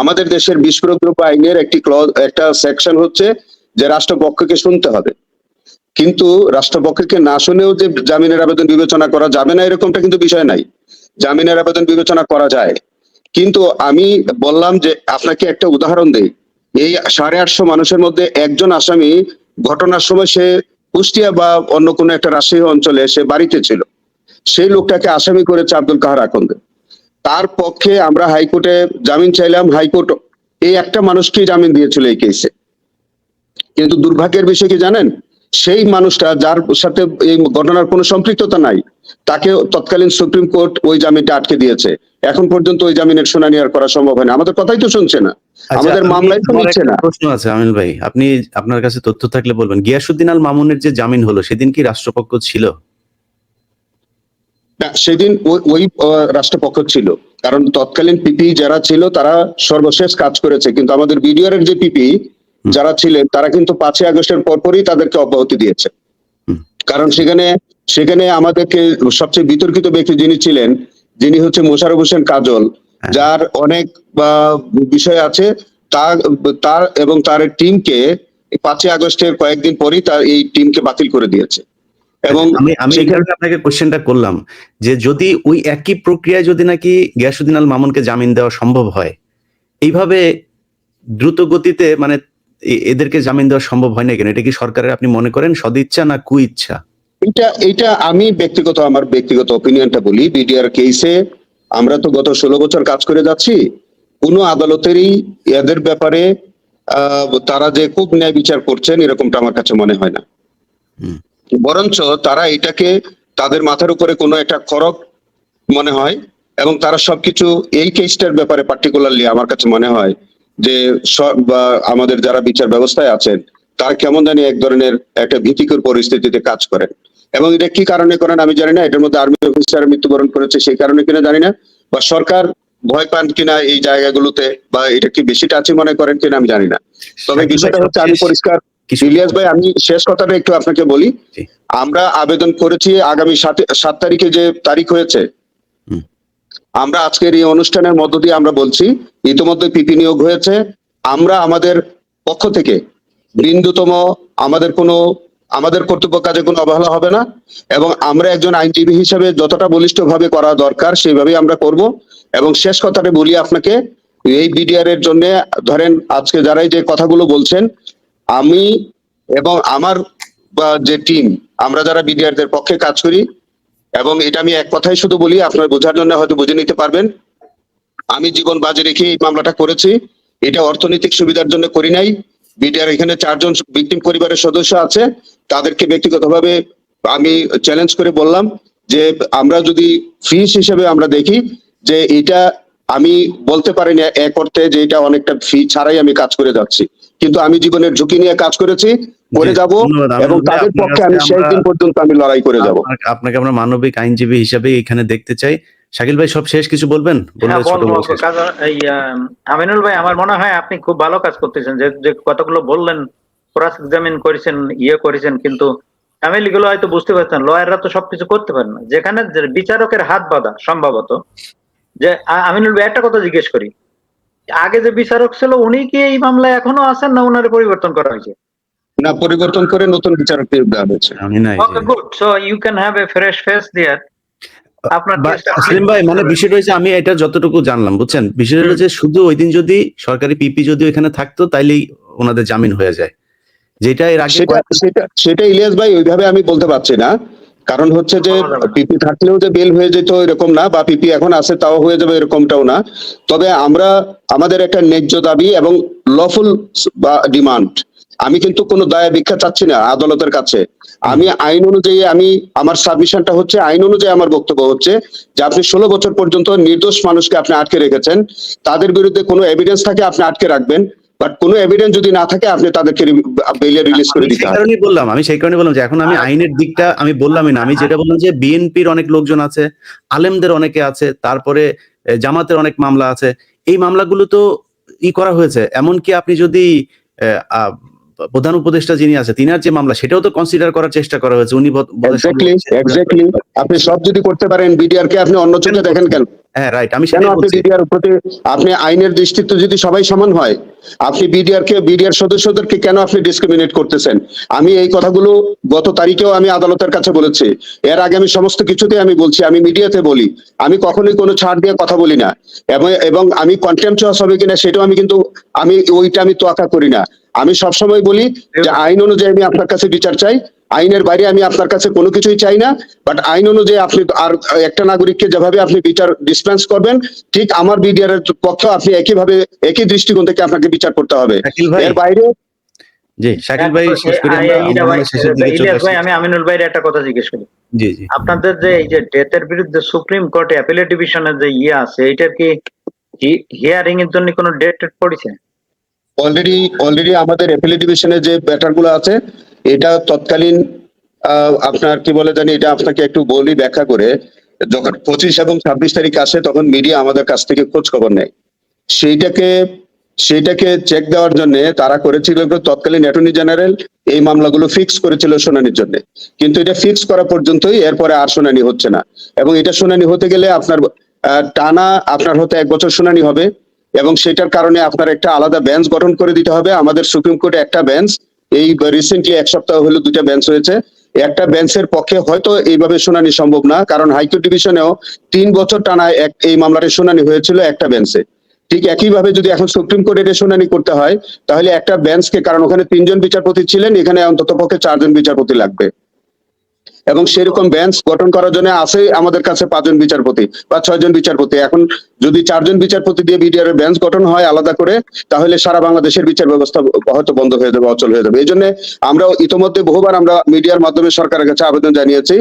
আমাদের দেশের বিস্ফোরক দ্রব্য আইনের একটা সেকশন হচ্ছে যে রাষ্ট্রপক্ষকে শুনতে হবে। কিন্তু রাষ্ট্রপক্ষকে না শুনেও যে জামিনের আবেদন বিবেচনা করা যাবে না এরকমটা কিন্তু বিষয় নাই। জামিনের আবেদন বিবেচনা করা যায়। কিন্তু আমি বললাম যে আপনাকে একটা উদাহরণ দেই, এই 850 মানুষের মধ্যে একজন আসামি ঘটনার সময় সে কুষ্টিয়া বা অন্য কোনো একটা রাজশাহী অঞ্চলে সে বাড়িতে ছিল, সেই লোকটাকে আসামি করেছে আব্দুল কাহার আকন্দে। তার পক্ষে আমরা হাইকোর্টে জামিন চাইলাম, হাইকোর্ট এই একটা মানুষকেই জামিন দিয়েছিল এই কেসে। কিন্তু দুর্ভাগ্যের বিষয় কি জানেন, সেই মানুষটা যার সাথে এই ঘটনার কোনো সম্পৃক্ততা নাই, তাকে তৎকালীন সুপ্রিম কোর্ট ওই জামিনটা আটকে দিয়েছে। এখন পর্যন্ত ওই জামিনের শুনানি আর করা সম্ভব হয় না। আমাদের কথাই তো শুনছে না, আমাদের মামলাই তো নিচ্ছে না। প্রশ্ন আছে আমিনুল ভাই, আপনি আপনার কাছে তথ্য থাকলে বলবেন, গিয়াসউদ্দিন আল মামুনের যে জামিন হলো সেদিন কি রাষ্ট্রপক্ষ ছিল? না, সেদিন ওই রাষ্ট্রপক্ষ ছিল, কারণ তৎকালীন পিপি যারা ছিল তারা সর্বশেষ কাজ করেছে, কিন্তু আমাদের বিডিআর এর যে পিপি যারা ছিলেন তারা কিন্তু 5ই আগস্টের পরপরই তাদেরকে অব্যাহতি দিয়েছে। কারণ সেখানে আমাদেরকে সবচেয়ে বিতর্কিত ব্যক্তি যিনি ছিলেন, যিনি হচ্ছে মোশাররফ হোসেন কাজল, যার অনেক বিষয় আছে, তার এবং তার টিমকে 5ই আগস্টের কয়েকদিন পরই তার এই টিমকে বাতিল করে দিয়েছে। এবং আমি এই কারণে আপনাকে কোশ্চেনটা করলাম যে যদি ওই একই প্রক্রিয়ায় যদি নাকি গিয়াসউদ্দিন আল মামুনকে জামিন দেওয়া সম্ভব হয়, এইভাবে দ্রুত গতিতে মানে এদেরকে জামিন দেওয়া সম্ভব হয় না কেন? এটা কি সরকারের আপনি মনে করেন সদিচ্ছা না কুইচ্ছা? এটা আমি আমার ব্যক্তিগত অপিনিয়নটা বলি। বিডিআর কেসে আমরা তো গত 16 বছর কাজ করে যাচ্ছি, কোনো আদালতেরই এদের ব্যাপারে তারা যে খুব ন্যায় বিচার করছেন এরকমটা আমার কাছে মনে হয় না। বরঞ্চ তারা এটাকে তাদের মাথার উপরে কোনো একটা খড়গ মনে হয়, এবং তারা সবকিছু এই কেসটার ব্যাপারে পার্টিকুলারলি আমার কাছে মনে হয় যে আমাদের যারা বিচার ব্যবস্থায় আছেন তারা কেমন জানি এক ধরনের একটা ভীতিকর পরিস্থিতিতে কাজ করেন। এবং এটা কি কারণে করেন আমি জানি না, এটার মধ্যে আর্মি অফিসার মৃত্যুবরণ করেছে সেই কারণে কিনা জানি না, বা সরকার ভয় পান কিনা এই জায়গাগুলোতে, বা এটা কি বেশি টাচি মনে করেন কিনা আমি জানি না। তবে বিষয়টা হচ্ছে আমি পরিষ্কার, ইলিয়াস ভাই আমি শেষ কথাটা একটু আপনাকে বলি। আমরা আবেদন করেছি আগামী 7 তারিখে যে তারিখ হয়েছে, আমরা আজকের এই অনুষ্ঠানের মধ্য দিয়ে আমরা বলছি ইতিমধ্যে পিপি নিয়োগ হয়েছে। আমরা আমাদের পক্ষ থেকে বিন্দুতম আমাদের কর্তব্য কাজে কোনো অবহেলা হবে না, এবং আমরা একজন আইনজীবী হিসেবে যতটা বলিষ্ঠভাবে করা দরকার সেইভাবেই আমরা করব। এবং শেষ কথাটা বলি আপনাকে, এই বিডিআর এর জন্য ধরেন আজকে যারাই যে কথাগুলো বলছেন, আমি এবং আমার যে টিম, আমরা যারা বিডিআর দের পক্ষে কাজ করি, এবং এটা আমি এক কথাই শুধু বলি, আপনার বোঝার জন্য হয়তো বুঝে নিতে পারবেন, আমি জীবন বাজি রেখে এই মামলাটা করেছি। এটা অর্থনৈতিক সুবিধার জন্য করি নাই। বিডিআর এখানে 4 জন ভিকটিম পরিবারের সদস্য আছে, তাদেরকে ব্যক্তিগতভাবে আমি চ্যালেঞ্জ করে বললাম যে আমরা যদি ফিস হিসেবে আমরা দেখি যে এটা, আমি বলতে পারি না এক অর্থে যে এটা অনেকটা ফি ছাড়াই আমি কাজ করে যাচ্ছি, কিন্তু আমি জীবনের ঝুঁকি নিয়ে কাজ করেছি, করে যাব, এবং তাদের পক্ষে আমি শেষ দিন পর্যন্ত আমি লড়াই করে যাব। আপনাকে আমরা মানবিক আইনজীবী হিসেবে এখানে দেখতে চাই। শাকিল ভাই সব শেষ কিছু বলবেন? আমিনুল ভাই, আমার মনে হয় আপনি খুব ভালো কাজ করতেছেন, যে কতগুলো বললেন, ক্রস এক্সামিন করেছেন, করেছেন, কিন্তু ফ্যামিলি গুলো হয়তো বুঝতে পারছেন লয়াররা তো সবকিছু করতে পারে না, যেখানে বিচারকের হাত বাঁধা সম্ভবত। যে আমিনুল ভাই একটা কথা জিজ্ঞেস করি, আগে যে বিচারক ছিল উনি কি এই মামলায় এখনো আছেন না ওনারে পরিবর্তন করা হয়েছে? না, পরিবর্তন করে নতুন বিচারক নিয়োগ দেওয়া হয়েছে। Okay, good. So you can have a fresh face there. আপনার সেলিম ভাই, মানে বিষয় রয়েছে, আমি এটা যতটুকু জানলাম, বুঝছেন, বিষয় হলো যে শুধু ওই দিন যদি সরকারি পিপি যদি এখানে থাকতো তাইলেই ওনাদের জামিন হয়ে যায়, যেটা এর আগে সেটা ইলিয়াস ভাই ওইভাবে আমি বলতে পারছি না। কারণ হচ্ছে যে পিপি থাকলেও যে বেল হয়ে যেত এরকম না, বা পিপি এখন আছে তাও হয়ে যাবে এরকমটাও না। তবে আমাদের একটা ন্যায্য দাবি এবং লফুল বা ডিমান্ড, আমি কিন্তু কোনো দায় ভিক্ষা চাচ্ছি না আদালতের কাছে। আমি আইন অনুযায়ী আমার সাবমিশনটা হচ্ছে, আইন অনুযায়ী আমার বক্তব্য হচ্ছে যে আপনি 16 বছর পর্যন্ত নির্দোষ মানুষকে আপনি আটকে রেখেছেন, তাদের বিরুদ্ধে কোনো এভিডেন্স থাকে আপনি আটকে রাখবেন, বাট কোনো এভিডেন্স যদি না থাকে আপনি তাদেরকে বেইলে রিলিজ করে দিতে হবে। আমি সেই কারণে বললাম যে এখন আমি আইনের দিকটা আমি বললামই না, আমি যেটা বললাম যে বিএনপির অনেক লোকজন আছে, আলেমদের অনেকে আছে, তারপরে জামাতের অনেক মামলা আছে, এই মামলাগুলো তো করা হয়েছে। এমনকি আপনি যদি প্রধান উপদেষ্টা যিনি আছে তিনার যে মামলা, সেটাও তো কনসিডার করার চেষ্টা করা হয়েছে। উনি এক্স্যাক্টলি আপনি সব যদি করতে পারেন, বিডিআর কে আপনি অন্য চোখে দেখেন কেন? হ্যাঁ রাইট, আমি কেন সেটাই আপনি বলছি। বিডিআর প্রতি, আপনি আইনের দৃষ্টিতে যদি সবাই সমান হয়, আপনি বিডিআর সদস্যদেরকে কেন আপনি ডিসক্রিমিনেট করতেছেন? আমি এই কথাগুলো গত তারিখেও আমি আদালতের কাছে বলেছি, এর আগে আমি সমস্ত কিছুতে আমি বলছি, আমি মিডিয়াতে বলি, আমি কখনোই কোনো ছাড় দিয়ে কথা বলি না, এবং আমি কন্টেম্পচুয়াস হবে কিনা সেটাও আমি কিন্তু আমি তোয়াক্কা করি না। আমি সবসময় বলি যে আইন অনুযায়ী আমি আপনার কাছে বিচার চাই, আইনের বাইরে আমি আপনার কাছে কোনো কিছুই চাই না, বাট আইন অনুযায়ী আপনি আর একটা নাগরিককে যেভাবে আপনি বিচার ডিসপেন্স করবেন, ঠিক আমার বিডিআর এর পক্ষে আপনি একই দৃষ্টিকোণ থেকে আপনাকে বিচার করতে হবে। শাকিল ভাই, এর বাইরে জি শাকিল ভাই, শেষ করি আমরা, আমরা মনে হয় শেষের দিকে চলে ইলিয়াস ভাই, আসছি। আমি আমিনুল ভাইয়ের একটা কথা জিজ্ঞেস করি। জি জি। আপনাদের যে এই যে ডেথের বিরুদ্ধে সুপ্রিম কোর্টে অ্যাপিলেট ডিভিশনের যে আছে, এটার কি হিয়ারিং এর জন্য কোনো ডেট পড়েছে? অলরেডি আমাদের অ্যাপিলেট ডিভিশনে যে ব্যাটারগুলো আছে, এটা তৎকালীন আপনার কি বলে জানি, এটা আপনাকে একটু বলি ব্যাখ্যা করে। যখন 25 এবং 26 তারিখ আসে, তখন মিডিয়া আমাদের কাছ থেকে খোঁজ খবর নেয়। সেইটাকে চেক দেওয়ার জন্য তারা করেছিল, তৎকালীন অ্যাটর্নি জেনারেল এই মামলাগুলো ফিক্স করেছিল শুনানির জন্য, কিন্তু এটা ফিক্স করা পর্যন্তই, এরপরে আর শুনানি হচ্ছে না। এবং এটা শুনানি হতে গেলে আপনার টানা আপনার হতে 1 বছর শুনানি হবে, এবং সেটার কারণে আপনার একটা আলাদা বেঞ্চ গঠন করে দিতে হবে। আমাদের সুপ্রিম কোর্টে একটা বেঞ্চ, এই রিসেন্টলি 1 সপ্তাহ হলো 2টা বেঞ্চ হয়েছে। একটা বেঞ্চের পক্ষে হয়তো এইভাবে শুনানি সম্ভব না, কারণ হাইকোর্ট ডিভিশনেও 3 বছর টানা এই মামলার শুনানি হয়েছিল একটা বেঞ্চে। ঠিক একইভাবে যদি এখন সুপ্রিম কোর্টে শুনানি করতে হয়, তাহলে একটা বেঞ্চকে, কারণ ওখানে 3 জন বিচারপতি ছিলেন, এখানে অন্তত পক্ষে 4 জন বিচারপতি লাগবে, এবং সেরকম বেঞ্চ গঠন করার জন্য আছে আমাদের কাছে 5 জন বিচারপতি বা 6 জন বিচারপতি। এখন যদি 4 জন বিচারপতি দিয়ে বিডিআর এর বেঞ্চ গঠন হয় আলাদা করে, তাহলে সারা বাংলাদেশের বিচার ব্যবস্থা হয়তো বন্ধ হয়ে যাবে, অচল হয়ে যাবে। এই জন্য আমরা ইতিমধ্যে বহুবার আমরা মিডিয়ার মাধ্যমে সরকারের কাছে আবেদন জানিয়েছি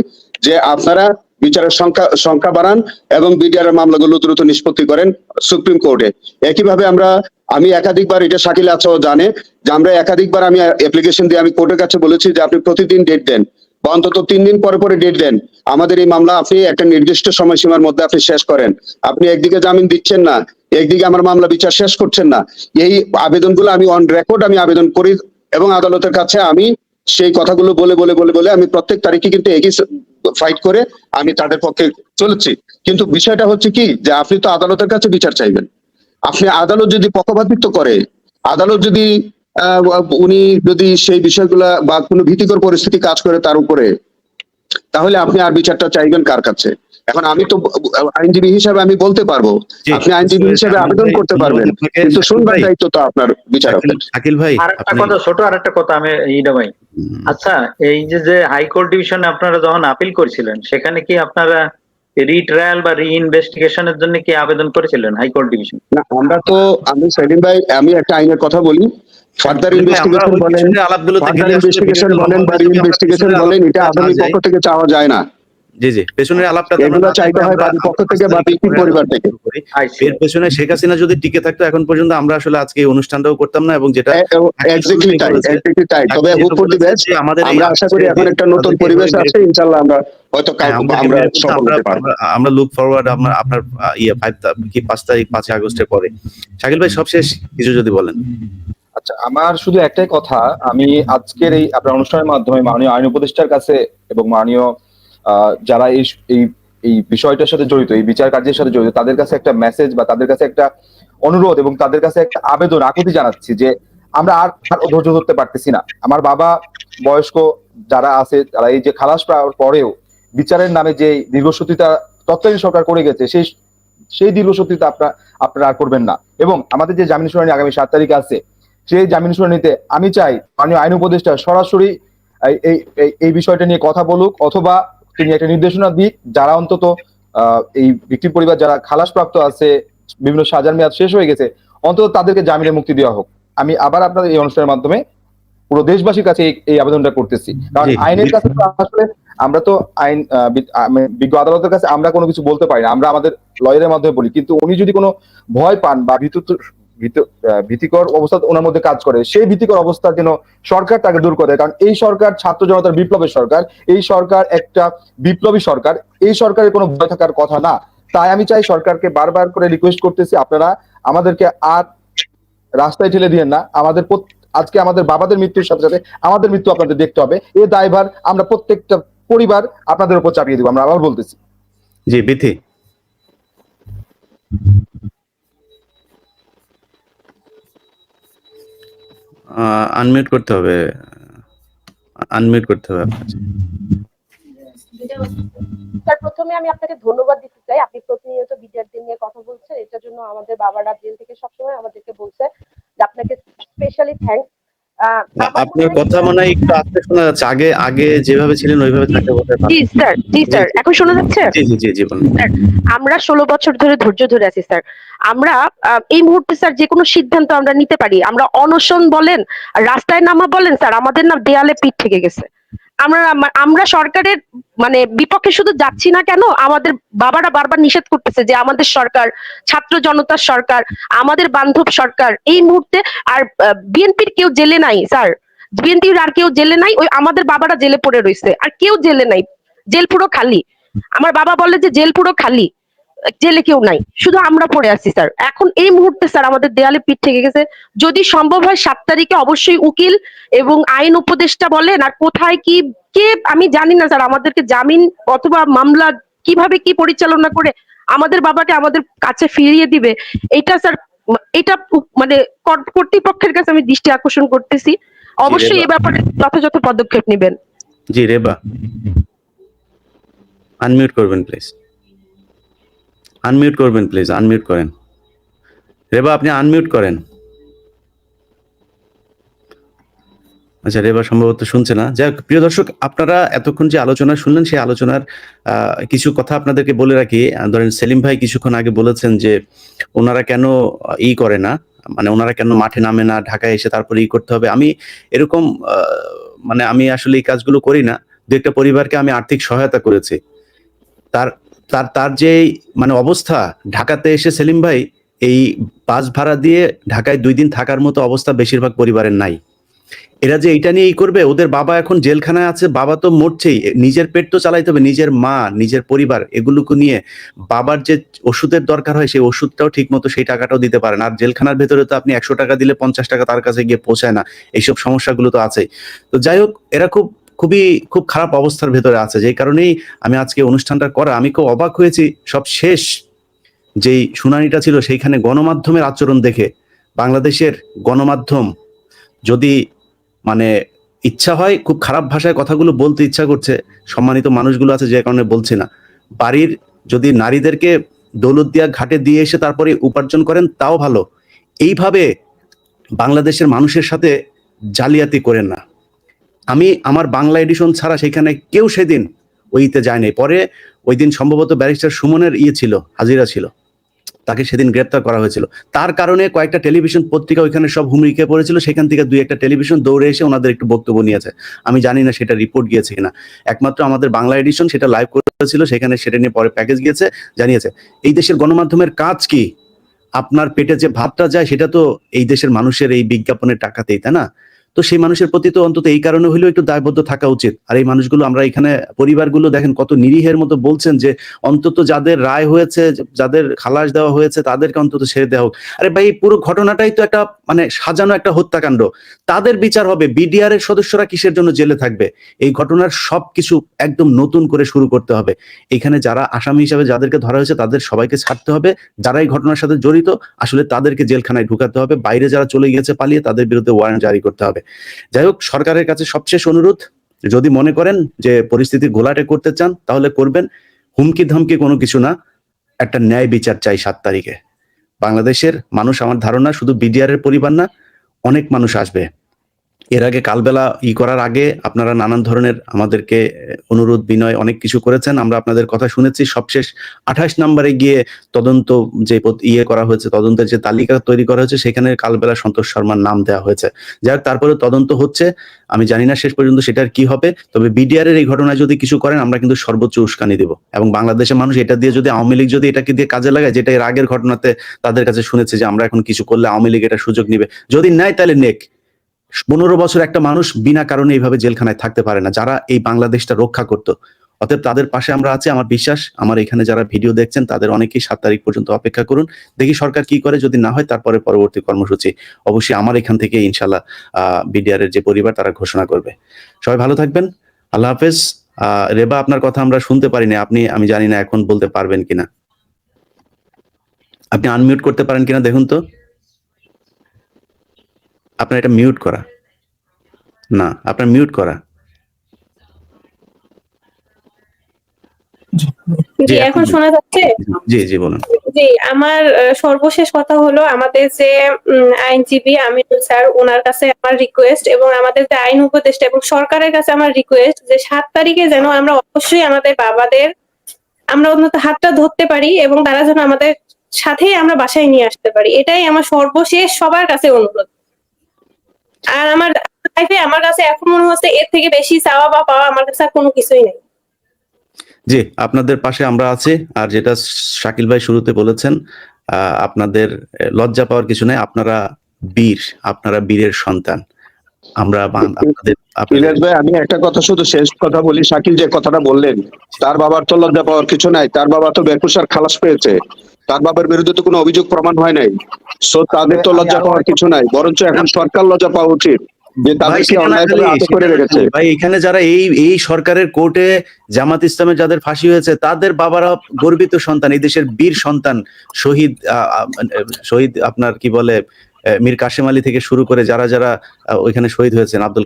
যে আপনারা বিচারের সংখ্যা বাড়ান এবং বিডিআর এর মামলাগুলো দ্রুত নিষ্পত্তি করেন সুপ্রিম কোর্টে। একইভাবে আমি একাধিকবার, এটা শাকিল আছাও জানে, যে আমরা একাধিকবার আমি অ্যাপ্লিকেশন দিয়ে আমি কোর্টের কাছে বলেছি যে আপনি প্রতিদিন ডেট দেন, বা অন্তত 3 দিন পরে পরে ডেট দেন, আমাদের এই মামলা আপনি একটা নির্দিষ্ট সময়সীমার মধ্যে আপনি শেষ করেন। আপনি একদিকে জামিন দিচ্ছেন না, একদিকে আমার মামলা বিচার শেষ করছেন না। এই আবেদনগুলো আমি অন রেকর্ড আমি আবেদন করি, এবং আদালতের কাছে আমি সেই কথাগুলো বলে আমি প্রত্যেক তারিখে কিন্তু একই ফাইট করে আমি তাদের পক্ষে চলেছি। কিন্তু বিষয়টা হচ্ছে কি, যে আপনি তো আদালতের কাছে বিচার চাইবেন, আপনি আদালত যদি পক্ষপাতিত্ব করে, আদালত যদি উনি যদি সেই বিষয়গুলা বা কোনো ভীতিকর পরিস্থিতি কাজ করে তার উপরে, তাহলে আপনি আর বিচারটা চাইবেন কার কাছে? এখন আমি তো আইনজীবী হিসাবে আমি বলতে পারবো, জি, আপনি আইনজীবী হিসাবে আবেদন করতে পারবেন, কিন্তু শুনবার দায়িত্ব তো আপনার বিচারকের। শাকিল ভাই, আর একটা আপনি কথা, ছোট আর একটা কথা আমি ভাই, আচ্ছা এই যে হাইকোর্ট ডিভিশনে আপনারা যখন আপিল করেছিলেন, সেখানে কি আপনারা রিট্রায়াল বা রিইনভেস্টিগেশনের জন্য কি আবেদন করেছিলেন হাইকোর্ট ডিভিশন? না, আমি সেলিম ভাই, আমি একটা আইনের কথা বলি, ফার্দার ইনভেস্টিগেশন বলেন, বা রিইনভেস্টিগেশন বলেন, এটা আদালতের পক্ষ থেকে চাওয়া যায় না। জি জি, পেছনের আলাপটা এগুলো চাইতে হয় বাদীর পক্ষ থেকে বা ব্যক্তির পরিবার থেকে। এর পেছনে শেখ হাসিনা যদি টিকে থাকতো এখন পর্যন্ত আমরা আসলে আজকে এই অনুষ্ঠানটাও করতাম না, এবং যেটা এক্স্যাক্টলি তাই। তবে হোপফুল দি বেস্ট, আমরা আশা করি এখন একটা নতুন পরিবেশ আছে, ইনশাআল্লাহ আমরা হয়তো আমরা সফল হতে পারবো। আমরা লুক ফরওয়ার্ড আপনার 5 তারিখ 5 আগস্টের পরে। শাকিল ভাই, সবশেষ কিছু যদি বলেন। আচ্ছা, আমার শুধু একটাই কথা, আমি আজকের এই আপনার অনুষ্ঠানের মাধ্যমে মাননীয় আইন উপদেষ্টার কাছে এবং মাননীয় যারা এই বিষয়টার সাথে জড়িত, এই বিচার কার্যের সাথে জড়িত, তাদের কাছে একটা মেসেজ বা তাদের কাছে একটা অনুরোধ এবং তাদের কাছে একটা আবেদন আকুতি জানাচ্ছি যে আমরা আর ধৈর্য ধরতে পারতেছি না। আমার বাবা বয়স্ক যারা আছে, তারা এই যে খালাস পাওয়ার পরেও বিচারের নামে যে দীর্ঘসূত্রিতা তৎকালীন সরকার করে গেছে, সেই দীর্ঘসূত্রিতা আপনারা আর করবেন না। এবং আমাদের যে জামিন শুনানি আগামী 7 তারিখে আছে, সেই জামিন শুনানিতে আমি চাই মাননীয় আইন উপদেষ্টা সরাসরি এই বিষয়টা নিয়ে কথা বলুক, অথবা তিনি একটা নির্দেশনা দিক, যারা অন্তত এই ভিকটিম পরিবার যারা খালাস প্রাপ্ত আছে, বিভিন্ন সাজার মেয়াদ শেষ হয়ে গেছে, অন্তত তাদেরকে জামিনে মুক্তি দেওয়া হোক। আমি আবার আপনাদের এই অনুষ্ঠানের মাধ্যমে পুরো দেশবাসীর কাছে এই আবেদনটা করতেছি, কারণ আইনের কাছে আসলে আমরা তো বিজ্ঞ আদালতের কাছে আমরা কোনো কিছু বলতে পারি না, আমরা আমাদের লয়ারের মাধ্যমে বলি, কিন্তু উনি যদি কোনো ভয় পান বা ভীতিকর অবস্থা ওনার মধ্যে কাজ করে, সেই ভীতিকর অবস্থা যেন সরকার তাকে দূর করে। কারণ এই সরকার ছাত্র জনতার বিপ্লবের সরকার, এই সরকার একটা বিপ্লবী সরকার, এই সরকারের কোনো ভয় থাকার কথা না। তাই আমি চাই সরকারকে বারবার করে রিকোয়েস্ট করতেছি, আপনারা আমাদেরকে আর রাস্তায় ঠেলে দিয়েন না। আজকে আমাদের বাবাদের মৃত্যুর সাথে সাথে আমাদের মৃত্যু আপনাদের দেখতে হবে, এই দায়ভার আমরা প্রত্যেকটা পরিবার আপনাদের উপর চাপিয়ে দিব। আমরা আবার বলতেছি। জি, বিথি। আনমিউট করতে হবে, আনমিউট করতে হবে আপনার। স্যার প্রথমে আমি আপনাকে ধন্যবাদ দিতে চাই, আপনি প্রতিনিয়ত বিদ্যার্থী নিয়ে কথা বলছেন, এটার জন্য আমাদের বাবারা জেল থেকে সবসময় আমাদেরকে বলছে যে আপনাকে স্পেশালি থ্যাঙ্কস। আপনার কথা মনে হয় একটু আস্তে শোনা যাচ্ছে, আগে আগে যেভাবে ছিলেন ওইভাবে থাকতে বলতে জি স্যার, জি স্যার, এখন শোনা যাচ্ছে? জি জি জি জি বলুন। স্যার আমরা 16 বছর ধরে ধৈর্য ধরে আছি স্যার। আমরা এই মুহূর্তে স্যার যে কোনো সিদ্ধান্ত আমরা নিতে পারি, আমরা অনশন বলেন আর রাস্তায় নামা বলেন স্যার, আমাদের না দেয়ালে পিঠ থেকে গেছে। আমরা সরকারের মানে বিপক্ষে শুধু যাচ্ছি না কেন, আমাদের বাবারা বারবার নিষেধ করতেছে যে আমাদের সরকার ছাত্র জনতার সরকার, আমাদের বান্ধব সরকার এই মুহূর্তে। আর বিএনপির কেউ জেলে নাই স্যার, বিএনপির আর কেউ জেলে নাই, ওই আমাদের বাবারা জেলে পড়ে রয়েছে, আর কেউ জেলে নাই, জেল পুরো খালি। আমার বাবা বলে যে জেল পুরো খালি, জেলে কেউ নাই, শুধু আমরা পড়ে আছি স্যার। এখন এই মুহূর্তে স্যার আমাদের দেয়ালে পিঠ থেকে গেছে। যদি সম্ভব হয় 7 তারিখে অবশ্যই উকিল এবং আইন উপদেষ্টা বলেন আর কোথায় কি কে আমি জানি না স্যার, আমাদেরকে জামিন অথবা মামলা কিভাবে কি পরিচালনা করে আমাদের বাবাকে আমাদের কাছে ফিরিয়ে দিবে, এটা স্যার এটা মানে কর্তৃপক্ষের কাছে আমি দৃষ্টি আকর্ষণ করতেছি, অবশ্যই এই ব্যাপারে যথাযথ পদক্ষেপ নেবেন। জি রেবা, আনমিউট করবেন প্লিজ, আনমিউট করবেন প্লিজ, আনমিউট করেন রেবা, আপনি আনমিউট করেন। আচ্ছা রেবা সম্ভবত শুনছে না। যাই হোক প্রিয় দর্শক, আপনারা এতক্ষণ যে আলোচনা শুনলেন সেই আলোচনার কিছু কথা আপনাদেরকে বলে রাখি। ধরেন সেলিম ভাই কিছুক্ষণ আগে বলেছেন যে ওনারা কেন করে না, মানে ওনারা কেন মাঠে নামে না, ঢাকায় এসে তারপরে করতে হবে। আমি এরকম মানে আমি আসলে এই কাজগুলো করি না। দু একটা পরিবারকে আমি আর্থিক সহায়তা করেছি। তার তার তার যে মানে অবস্থা, ঢাকাতে এসে সেলিম ভাই এই বাস ভাড়া দিয়ে ঢাকায় 2 দিন থাকার মতো অবস্থা বেশিরভাগ পরিবারের নাই। এরা যে এটা নিয়ে করবে, ওদের বাবা এখন জেলখানায় আছে, বাবা তো মরছেই, নিজের পেট তো চালাইতে হবে, নিজের মা নিজের পরিবার এগুলোকে নিয়ে বাবার যে ওষুধের দরকার হয় সেই ওষুধটাও ঠিক মতো সেই টাকাটাও দিতে পারেন। আর জেলখানার ভেতরে তো আপনি 100 টাকা দিলে 50 টাকা তার কাছে গিয়ে পৌঁছায় না, এইসব সমস্যাগুলো তো আছেই। তো যাই হোক, এরা খুব খারাপ অবস্থার ভেতরে আছে, যেই কারণেই আমি আজকে অনুষ্ঠানটা করা, আমি খুব অবাক হয়েছি। সব শেষ যেই শুনানিটা ছিল সেইখানে গণমাধ্যমের আচরণ দেখে, বাংলাদেশের গণমাধ্যম যদি মানে ইচ্ছা হয় খুব খারাপ ভাষায় কথাগুলো বলতে ইচ্ছা করছে, সম্মানিত মানুষগুলো আছে যে কারণে বলছি না, বাড়ির যদি নারীদেরকে দৌলতদিয়া ঘাটে দিয়ে এসে তারপরে উপার্জন করেন তাও ভালো, এইভাবে বাংলাদেশের মানুষের সাথে জালিয়াতি করেন না। আমি আমার বাংলা এডিশন ছাড়া সেখানে কেউ সেদিন ওইতে যায়নি। পরে ওই দিন সম্ভবত ব্যারিস্টার সুমনের ছিল, হাজিরা ছিল, তাকে সেদিন গ্রেপ্তার করা হয়েছিল। তার কারণে কয়েকটা টেলিভিশন পত্রিকা ওইখানে সব হুমড়িকে পড়েছিল, সেখান থেকে 2-1টা টেলিভিশন দৌড়ে এসে ওনাদের একটু বক্তব্য নিয়েছে। আমি জানি না সেটা রিপোর্ট গিয়েছে কিনা, একমাত্র আমাদের বাংলা এডিশন সেটা লাইভ করেছিল, সেখানে সেটা নিয়ে পরে প্যাকেজ গিয়েছে, জানিয়েছে। এই দেশের গণমাধ্যমের কাজ কি? আপনার পেটে যে ভাতটা যায় সেটা তো এই দেশের মানুষের এই বিজ্ঞাপনের টাকাতেই, তাই না? তো সেই মানুষের প্রতি তো অন্তত এই কারণে হলেও একটু দায়বদ্ধ থাকা উচিত। আর এই মানুষগুলো, আমরা এখানে পরিবারগুলো দেখেন কত নিরীহের মতো বলছেন যে অন্তত যাদের রায় হয়েছে, যাদের খালাস দেওয়া হয়েছে তাদেরকে অন্তত ছেড়ে দেওয়া হোক। আরে ভাই, এই পুরো ঘটনাটাই তো একটা মানে সাজানো একটা হত্যাকাণ্ড, তাদের বিচার হবে। বিডিআর এর সদস্যরা কিসের জন্য জেলে থাকবে? এই ঘটনার সবকিছু একদম নতুন করে শুরু করতে হবে। এখানে যারা আসামি হিসাবে যাদেরকে ধরা হয়েছে তাদের সবাইকে ছাড়তে হবে, যারা এই ঘটনার সাথে জড়িত আসলে তাদেরকে জেলখানায় ঢুকাতে হবে, বাইরে যারা চলে গিয়েছে পালিয়ে তাদের বিরুদ্ধে ওয়ারেন্ট জারি করতে হবে। যাই হোক, সরকারের কাছে সবশেষ অনুরোধ, যদি মনে করেন যে পরিস্থিতি ঘোলাটে করতে চান তাহলে করবেন, হুমকি ধামকি কোনো কিছু না, একটা ন্যায় বিচার চাই 7 তারিখে। বাংলাদেশের মানুষ, আমার ধারণা শুধু বিডিআর এর পরিবার না, অনেক মানুষ আসবে। এর আগে কালবেলা করার আগে আপনারা নানান ধরনের আমাদেরকে অনুরোধ বিনয় অনেক কিছু করেছেন, আমরা আপনাদের কথা শুনেছি। সবশেষ 28 নম্বরে গিয়ে তদন্ত যে করা হয়েছে, তদন্তের যে তালিকা তৈরি করা হয়েছে, সেখানে কালবেলা সন্তোষ শর্মার নাম দেওয়া হয়েছে। যাই হোক, তারপরে তদন্ত হচ্ছে, আমি জানি না শেষ পর্যন্ত সেটার কি হবে। তবে বিডিআর এর এই ঘটনায় যদি কিছু করেন আমরা কিন্তু সর্বোচ্চ উস্কানি দেব, এবং বাংলাদেশের মানুষ এটা দিয়ে, যদি আওয়ামী লীগ যদি এটাকে দিয়ে কাজে লাগায়, যেটা এর আগের ঘটনাতে তাদের কাছে শুনেছে যে আমরা এখন কিছু করলে আওয়ামী লীগ এটা সুযোগ নিবে, যদি নেয় তাহলে নেক। 15 বছর একটা মানুষ বিনা কারণে এইভাবে জেলখানায় থাকতে পারে না, যারা এই বাংলাদেশটা রক্ষা করতো। অতএব তাদের পাশে আমরা আছি। আমার বিশ্বাস, আমার এখানে যারা ভিডিও দেখছেন তাদের অনেকেই 7 তারিখ পর্যন্ত অপেক্ষা করুন, দেখি সরকার কি করে। যদি না হয় তারপরে পরবর্তী কর্মসূচি অবশ্যই আমার এখান থেকে ইনশাল্লাহ বিডিআর এর যে পরিবার তারা ঘোষণা করবে। সবাই ভালো থাকবেন, আল্লাহ হাফেজ। রেবা, আপনার কথা আমরা শুনতে পারিনি, আপনি আমি জানি না এখন বলতে পারবেন কিনা। আপনি আনমিউট করতে পারেন কিনা দেখুন তো। আপনার এটা মিউট করা, না আপনার মিউট করা। জি, এখন শোনা যাচ্ছে? জি জি বলুন। জি, আমার সর্বশেষ কথা হলো আমাদের যে আইনজীবী আমিনুল স্যার, ওনার কাছে আমার রিকোয়েস্ট এবং আমাদের যে আইন উপদেষ্টা এবং সরকারের কাছে আমার রিকোয়েস্ট যে 7 তারিখে যেন আমরা অবশ্যই আমাদের বাবাদের আমরা অন্তত হাতটা ধরতে পারি এবং তারা যেন আমাদের সাথেই আমরা বাসায় নিয়ে আসতে পারি। এটাই আমার সর্বশেষ সবার কাছে অনুরোধ। আর আমার লাইফে আমার কাছে এখন মনে হচ্ছে এর থেকে বেশি চাওয়া বা পাওয়া আমার কাছে আর কোনো কিছুই নেই। জি, আপনাদের পাশে আমরা আছি। আর যেটা শাকিল ভাই শুরুতে বলেছেন, আপনাদের লজ্জা পাওয়ার কিছু নাই। আপনারা বীর, আপনারা বীরের সন্তান। আমরা আপনাদের ইলিয়াস ভাই, আমি একটা কথা শুধু শেষ কথা বলি। শাকিল যে কথাটা বললেন, তার বাবার তো লজ্জা পাওয়ার কিছু নাই। তার বাবা তো বেকুসার খালাস পেয়েছে। তার বাবার বিরুদ্ধে তো কোনো অভিযোগ প্রমাণ হয় নাই। সো তাদের তো লজ্জা পাওয়ার কিছু নাই, বরঞ্চ এখন সরকার লজ্জা পাওয়া উচিত যে তাদেরকে অন্যায়ভাবে আটক করে রেখেছে। ভাই এখানে যারা এই সরকারের কোর্টে জামাত ইসলামে যাদের ফাঁসি হয়েছে তাদের বাবারা গর্বিত সন্তান, এই দেশের বীর সন্তান। শহীদ আপনার কি বলে মীর কাশেম আলী থেকে শুরু করে যারা যারা ওইখানে শহীদ হয়েছেন, আব্দুল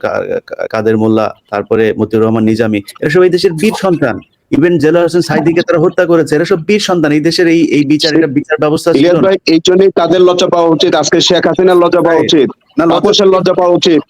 কাদের মোল্লা, তারপরে মতিউর রহমান নিজামী, এরা সব এই দেশের বীর সন্তান। ইভেন জেলা হোসেন সাইদিকে তারা হত্যা করেছে, এরা সব বীর সন্তান। এই দেশের এই বিচার, এটা বিচার ব্যবস্থা ছিল ইলিয়াস না। ভাই, এই জন্যই তাদের লজ্জা পাওয়া উচিত। আজকে শেখ হাসিনার লজ্জা পাওয়া উচিত, তাপসের লজ্জা পাওয়া উচিত,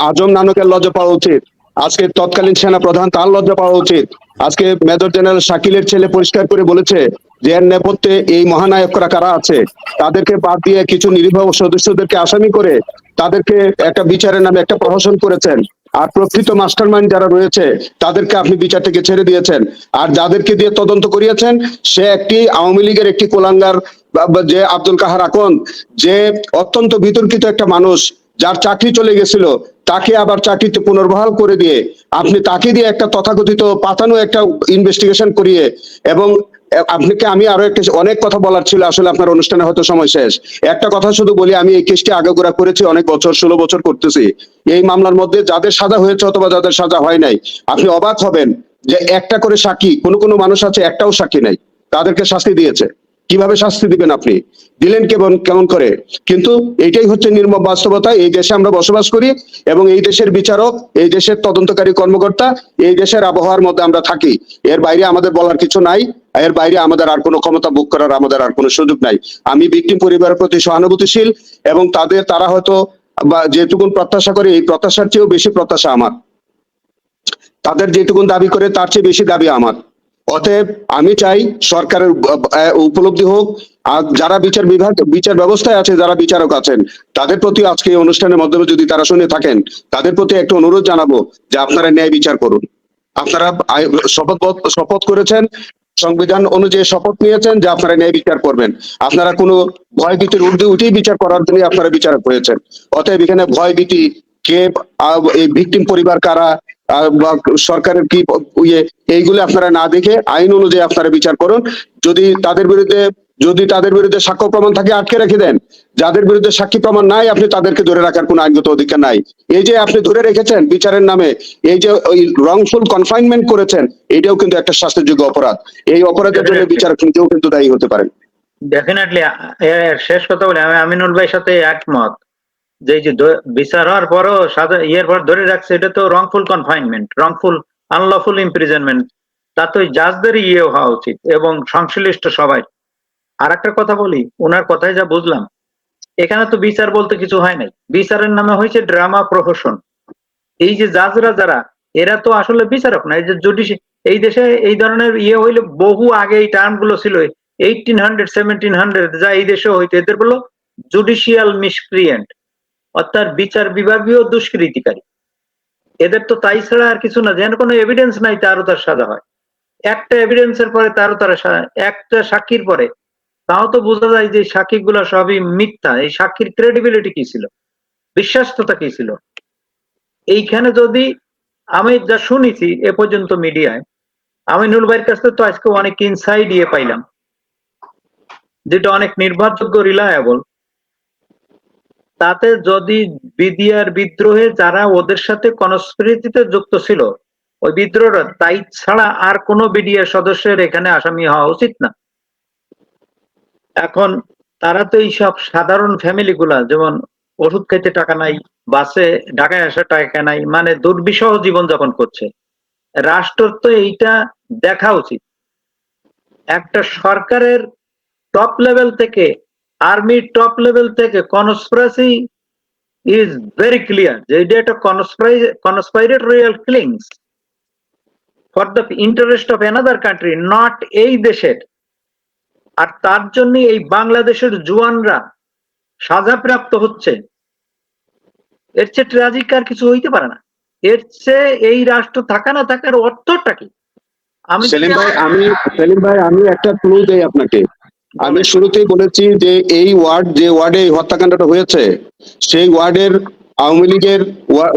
আজম নানকের লজ্জা পাওয়া উচিত, আজকে তৎকালীন সেনা প্রধান তার লজ্জা পাওয়া উচিত। আজকে মেজর জেনারেল শাকিলের ছেলে পরিষ্কার করে বলেছে যে এর নেপথ্যে এই মহানায়করা কারা আছে, তাদেরকে বাদ দিয়ে কিছু নিরীহ সদস্যদেরকে আসামি করে তাদেরকে একটা বিচারের নামে একটা প্রহসন করেছেন। আর প্রকৃত মাস্টারমাইন্ড যারা রয়েছে তাদেরকে আপনি বিচার থেকে ছেড়ে দিয়েছেন। আর যাদেরকে দিয়ে তদন্ত করিয়েছেন সে একটি আওয়ামী লীগের একটি কোলাঙ্গার, যে আব্দুল কাহার আকন্দ, যে অত্যন্ত বিতর্কিত একটা মানুষ, যার চাকরি চলে গেছিল, তাকে আবার চাকরিতে পুনর্বহাল করে দিয়ে আপনি তাকে দিয়ে একটা তথাকথিত পাতানো একটা ইনভেস্টিগেশন করিয়ে, এবং আপনাকে আমি আরো একটা অনেক কথা বলার ছিল, আসলে আপনার অনুষ্ঠানে হয়তো সময় শেষ। একটা কথা শুধু বলি, আমি এই কেসটি আগাগোড়া করেছি অনেক বছর, 16 বছর করতেছি। এই মামলার মধ্যে যাদের সাজা হয়েছে অথবা যাদের সাজা হয় নাই, আপনি অবাক হবেন যে একটা করে সাক্ষী, কোনো মানুষ আছে একটাও সাক্ষী নাই, তাদেরকে শাস্তি দিয়েছে। কিভাবে শাস্তি দিবেন আপনি? দিলেন কেমন করে? কিন্তু এটাই হচ্ছে নির্মম বাস্তবতা। এই দেশে আমরা বসবাস করি এবং এই দেশের বিচারক, এই দেশের তদন্তকারী কর্মকর্তা, এই দেশের আবহাওয়ার মধ্যে আমরা থাকি। এর বাইরে আমাদের বলার কিছু নাই, এর বাইরে আমাদের আর কোনো ক্ষমতা ভোগ করার আমাদের আর কোনো সুযোগ নাই। আমি ভিকটিম পরিবারের প্রতি সহানুভূতিশীল এবং তারা হয়তো বা যেটুকুন প্রত্যাশা করে এই প্রত্যাশার চেয়েও বেশি প্রত্যাশা আমার। তাদের যেটুকুন দাবি করে তার চেয়ে বেশি দাবি আমার। অতএব আমি চাই সরকারের উপলব্ধি হোক, আর যারা বিচার ব্যবস্থায় আছে, যারা বিচারক আছেন, তাদের প্রতি আজকে এই অনুষ্ঠানের মাধ্যমে যদি তারা শুনে থাকেন, তাদের প্রতি একটা অনুরোধ জানাবো যে আপনারা ন্যায় বিচার করুন। আপনারা শপথ করেছেন, সংবিধান অনুযায়ী শপথ নিয়েছেন যে আপনারা ন্যায় বিচার করবেন। আপনারা কোনো ভয় ভীতির ঊর্ধ্বে উঠেই বিচার করার জন্য আপনারা বিচারক হয়েছেন। অতএব এখানে ভয় ভীতি কে, এই ভিকটিম পরিবার কারা, বা সরকারের কি এইগুলো আপনারা না দেখে আইন অনুযায়ী আপনারা বিচার করুন। যদি তাদের বিরুদ্ধে সাক্ষ্য প্রমাণ থাকে আটকে রেখে দেন। যাদের বিরুদ্ধে সাক্ষী প্রমাণ নাই, আপনি তাদেরকে ধরে রাখার কোনো আইনগত অধিকার নাই। এই যে আপনি ধরে রেখেছেন বিচারের নামে, এই যে রংফুল কনফাইনমেন্ট করেছেন, এটাও কিন্তু একটা শাস্তিযোগ্য অপরাধ। এই অপরাধের জন্য বিচারক নিজেও কিন্তু দায়ী হতে পারেন। ডেফিনেটলি। শেষ কথা বলি, আমি আমিনুল ভাইয়ের সাথে একমত যে এই যে বিচার হওয়ার পরও ইয়ের পর ধরে রাখছে, এটা তো wrongful confinement, wrongful unlawful imprisonment. তা তো জাজদের হওয়া উচিত এবং সংশ্লিষ্ট সবাই। আর একটা কথা বলি, ওনার কথায় যা বুঝলাম, এখানে তো বিচার বলতে কিছু হয় নাই, বিচারের নামে হয়েছে ড্রামা প্রহসন। এই যে জাজরা যারা, এরা তো আসলে বিচারক না। এই যে এই দেশে এই ধরনের হইলে বহু আগে এই টার্ম গুলো ছিল, 1800 1700 যা এই দেশে হইতো, এদের বললো জুডিশিয়াল মিসক্রিয়েন্ট, অর্থাৎ বিচার বিভাগীয় দুষ্কৃতিকারী। এদের তো তাই ছাড়া আর কিছু না, যেন কোনো এভিডেন্স নাই তারও তার সাজা হয়। একটা এভিডেন্সের পরে তারও তারা একটা সাক্ষীর পরে, তাও তো বোঝা যায় যে সাক্ষী গুলো সবই মিথ্যা। এই সাক্ষীর ক্রেডিবিলিটি কি ছিল, বিশ্বাসতা কি ছিল? এইখানে যদি আমি যা শুনেছি এ পর্যন্ত মিডিয়ায়, আমিনুল ভাইয়ের কাছ থেকে তো আজকে অনেক ইনসাইড পাইলাম, যেটা অনেক নির্ভরযোগ্য, রিলায়েবল। তাতে যদি বিডিআর বিদ্রোহে যারা ওদের সাথে কনস্পিরেসিতে যুক্ত ছিল, ওই বিদ্রোহরা, তাই ছাড়া আর কোনো বিডিআর সদস্যের এখানে আসামি হওয়া উচিত না। এখন তারা তো এই সব সাধারণ ফ্যামিলি গুলা, যেমন ওষুধ খাইতে টাকা নাই, বাসে ঢাকায় আসা টাকা নাই, মানে দুর্বিষহ জীবনযাপন করছে। রাষ্ট্র তো এইটা দেখা উচিত। একটা সরকারের টপ লেভেল থেকে, আর্মির টপ লেভেল থেকে কনস্পিরেসি ইজ ভেরি ক্লিয়ার যে এটা একটা conspiratorial killings for the interest of another country, not এই দেশের। আর তার জন্য এই বাংলাদেশের জুয়ানরা সাজাপ্রাপ্ত হচ্ছে। এর চেয়ে ট্র্যাজিক আর কিছু হইতে পারে না। এর চেয়ে এই রাষ্ট্র থাকা না থাকার অর্থটা কি? সেলিম ভাই আমি একটা ক্লু দেই আপনাকে। আমি শুরুতেই বলেছি যে এই যে ওয়ার্ডে এই হত্যাকাণ্ডটা হয়েছে, সেই ওয়ার্ডের আওয়ামী লীগের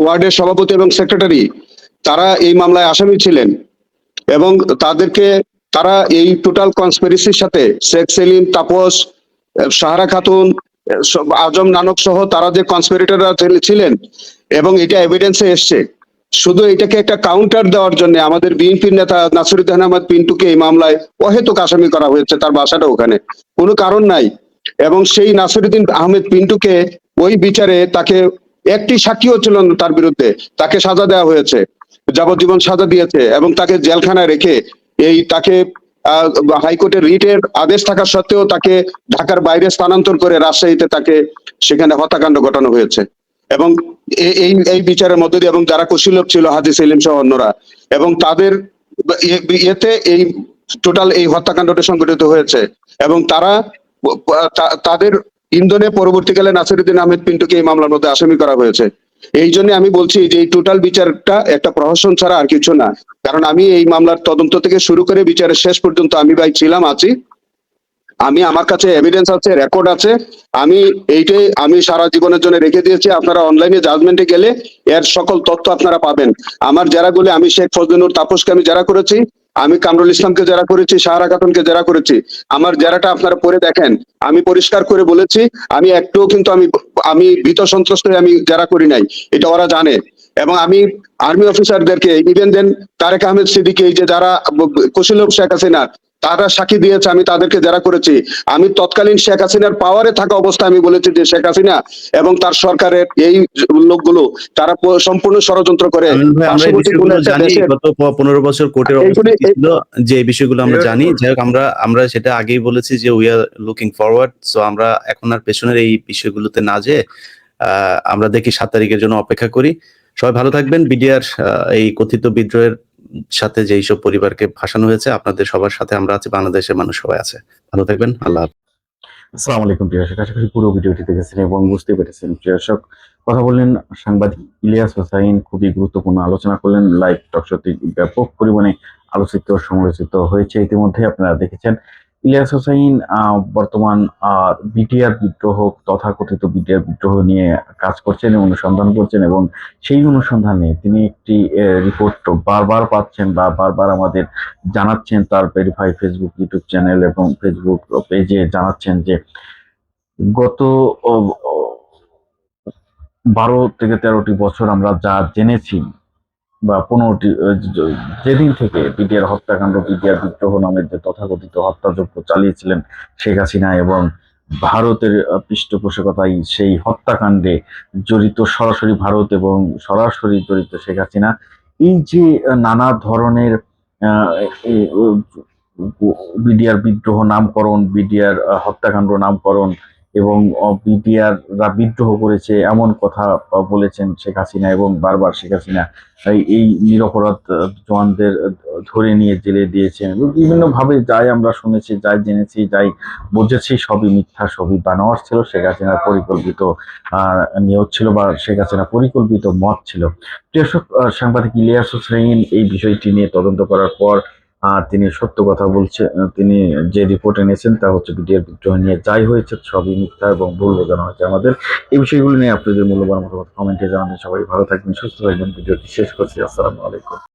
ওয়ার্ডের সভাপতি এবং সেক্রেটারি তারা এই মামলায় আসামি ছিলেন, এবং তারা এই টোটাল কনস্পিরেসির সাথে শেখ সেলিম, তাপস, সাহারা খাতুন, আজম নানক সহ তারা যে কনস্পিরেটররা ছিলেন, এবং এটা এভিডেন্সে এসছে। শুধু এটাকে একটা কাউন্টার দেওয়ার জন্য আমাদের বিএনপির নেতা নাসিরুদ্দিন আহমদ পিন্টুকে এই মামলায় অহেতুক আসামি করা হয়েছে, তার বাসাটা ওখানে, কোনো কারণ নাই। এবং সেই নাসিরুদ্দিন আহমেদ পিন্টুকে ওই বিচারে তাকে একটি সাক্ষীও ছিল না তার বিরুদ্ধে, তাকে সাজা দেওয়া হয়েছে, যাবজ্জীবন সাজা দিয়েছে, এবং তাকে জেলখানায় রেখে তাকে হাইকোর্টের রিটের আদেশ থাকা সত্ত্বেও তাকে ঢাকার বাইরে স্থানান্তর করে রাজশাহীতে তাকে সেখানে হত্যাকাণ্ড ঘটানো হয়েছে। এবং এই বিচারের মধ্য দিয়ে, এবং যারা কুশীলব ছিল হাজী সেলিম সহ অন্যরা, এবং তাদের ইয়েতে এই টোটাল এই হত্যাকাণ্ডটা সংঘটিত হয়েছে, এবং তাদের ইন্ধনে পরবর্তীকালে নাসিরুদ্দিন আহমেদ পিন্টুকে এই মামলার মধ্যে আসামি করা হয়েছে। এই জন্য আমি বলছি যে এই টোটাল বিচারটা একটা প্রহসন ছাড়া আর কিছু না। কারণ আমি এই মামলার তদন্ত থেকে শুরু করে বিচারের শেষ পর্যন্ত আমি ভাই আছি। আমার কাছে এভিডেন্স আছে, রেকর্ড আছে। আমি সারা জীবনের জন্য রেখে দিয়েছি। আপনারা অনলাইনে জাজমেন্টে গেলে এর সকল তথ্য আপনারা পাবেন। আমার জেরাগুলি, আমি শেখ ফজলুর তাপসকে আমি জেরা করেছি, আমি কামরুল ইসলামকে জেরা করেছি, সাহারা খাতুনকে জেরা করেছি। আমার জেরাটা আপনারা পড়ে দেখেন। আমি পরিষ্কার করে বলেছি, আমি একটুও কিন্তু আমি ভীত সন্ত্রস্ত হয়ে আমি জেরা করি নাই, এটা ওরা জানে। এবং আমি আর্মি অফিসারদেরকে, ইভেন দেন তারেক আহমেদ সিদ্দিকী, এই যে যারা কুশীলব শেখ হাসিনা তারা সাক্ষী দিয়েছে, আমি তাদেরকে যারা করেছি। আমি তৎকালীন শেখ হাসিনার পাওয়ারে থাকা অবস্থায় আমি বলেছি যে শেখ হাসিনা এবং তার সরকারের এই লোকগুলো তারা সম্পূর্ণ ষড়যন্ত্র করে গত 15 বছর কোর্টের অবস্থা ছিল যে এই বিষয়গুলো আমরা জানি। যাই হোক, আমরা সেটা আগেই বলেছি যে we are looking forward. So আমরা এখন আর পেছনের এই বিষয়গুলোতে না যে আমরা দেখি 7 তারিখের জন্য অপেক্ষা করি। সবাই ভালো থাকবেন। বিডিআর এই কথিত বিদ্রোহের সাথে যেই সব পরিবারকে ফাঁসানো হয়েছে, আপনাদের সবার সাথে আমরা আছি, বাংলাদেশের মানুষ সবাই আছে। ভালো থাকবেন। আল্লাহ হাফেজ। আসসালামু আলাইকুম প্রিয় দর্শক, আশা করি পুরো ভিডিওটি দেখেছেন এবং বুঝতে পেরেছেন। প্রিয় দর্শক, কথা বললেন সাংবাদিক ইলিয়াস হোসাইন, খুবই গুরুত্বপূর্ণ আলোচনা করলেন। লাইভ টক শোটি ব্যাপক পরিমাণে আলোচিত সমালোচিত হয়েছে ইতিমধ্যে, আপনারা দেখেছেন। ইলিয়াস হোসাইন বর্তমান বিটিআর বিদ্রোহ, তথাকথিত বিটিআর বিদ্রোহ নিয়ে কাজ করছেন, অনুসন্ধান করছেন, এবং সেই অনুসন্ধানে তিনি একটি রিপোর্ট বারবার পাচ্ছেন বা বারবার আমাদের জানাচ্ছেন তার ভেরিফাই ফেসবুক, ইউটিউব চ্যানেল এবং ফেসবুক পেজে জানাচ্ছেন যে গত 12 থেকে 13টি বছর আমরা যা জেনেছি, বা 15টি, যেদিন থেকে বিডিআর হত্যাকাণ্ড, বিডিআর বিদ্রোহ নামের যে তথাকথিত হত্যাযজ্ঞ চালিয়েছিলেন শেখ হাসিনা, এবং ভারতের পৃষ্ঠপোষকতায় সেই হত্যাকাণ্ডে জড়িত সরাসরি ভারত এবং সরাসরি জড়িত শেখ হাসিনা, এই যে নানা ধরনের বিডিআর বিদ্রোহ নামকরণ, বিডিআর হত্যাকাণ্ড নামকরণ, এবং বিডিআররা বিদ্রোহ করেছে এমন কথা বলেছেন শেখ হাসিনা, এবং বারবার শেখ হাসিনা এই নিরপরাধ জওয়ানদের ধরে নিয়ে জেলে দিয়েছেন, এবং বিভিন্নভাবে যাই আমরা শুনেছি, যাই জেনেছি, যাই বুঝেছি, সবই মিথ্যা, সবই বানোয়ার ছিল। শেখ হাসিনার পরিকল্পিত নিয়োগ ছিল, বা শেখ হাসিনার পরিকল্পিত মত ছিল। সাংবাদিক ইলিয়াস হোসাইন এই বিষয়টি নিয়ে তদন্ত করার পর তিনি সত্য কথা বলছে। তিনি যে রিপোর্ট এনেছেন তা হচ্ছে বিডিআর বিদ্রোহ নিয়ে যাই হয়েছে সবই মিথ্যা এবং ভুল বোঝানো হয়েছে আমাদের। এই বিষয়গুলো নিয়ে আপনাদের মূল্যবান মতামত কমেন্টে জানাবেন। সবাই ভালো থাকবেন, সুস্থ থাকবেন। ভিডিওটি শেষ করছি। আসসালামু আলাইকুম।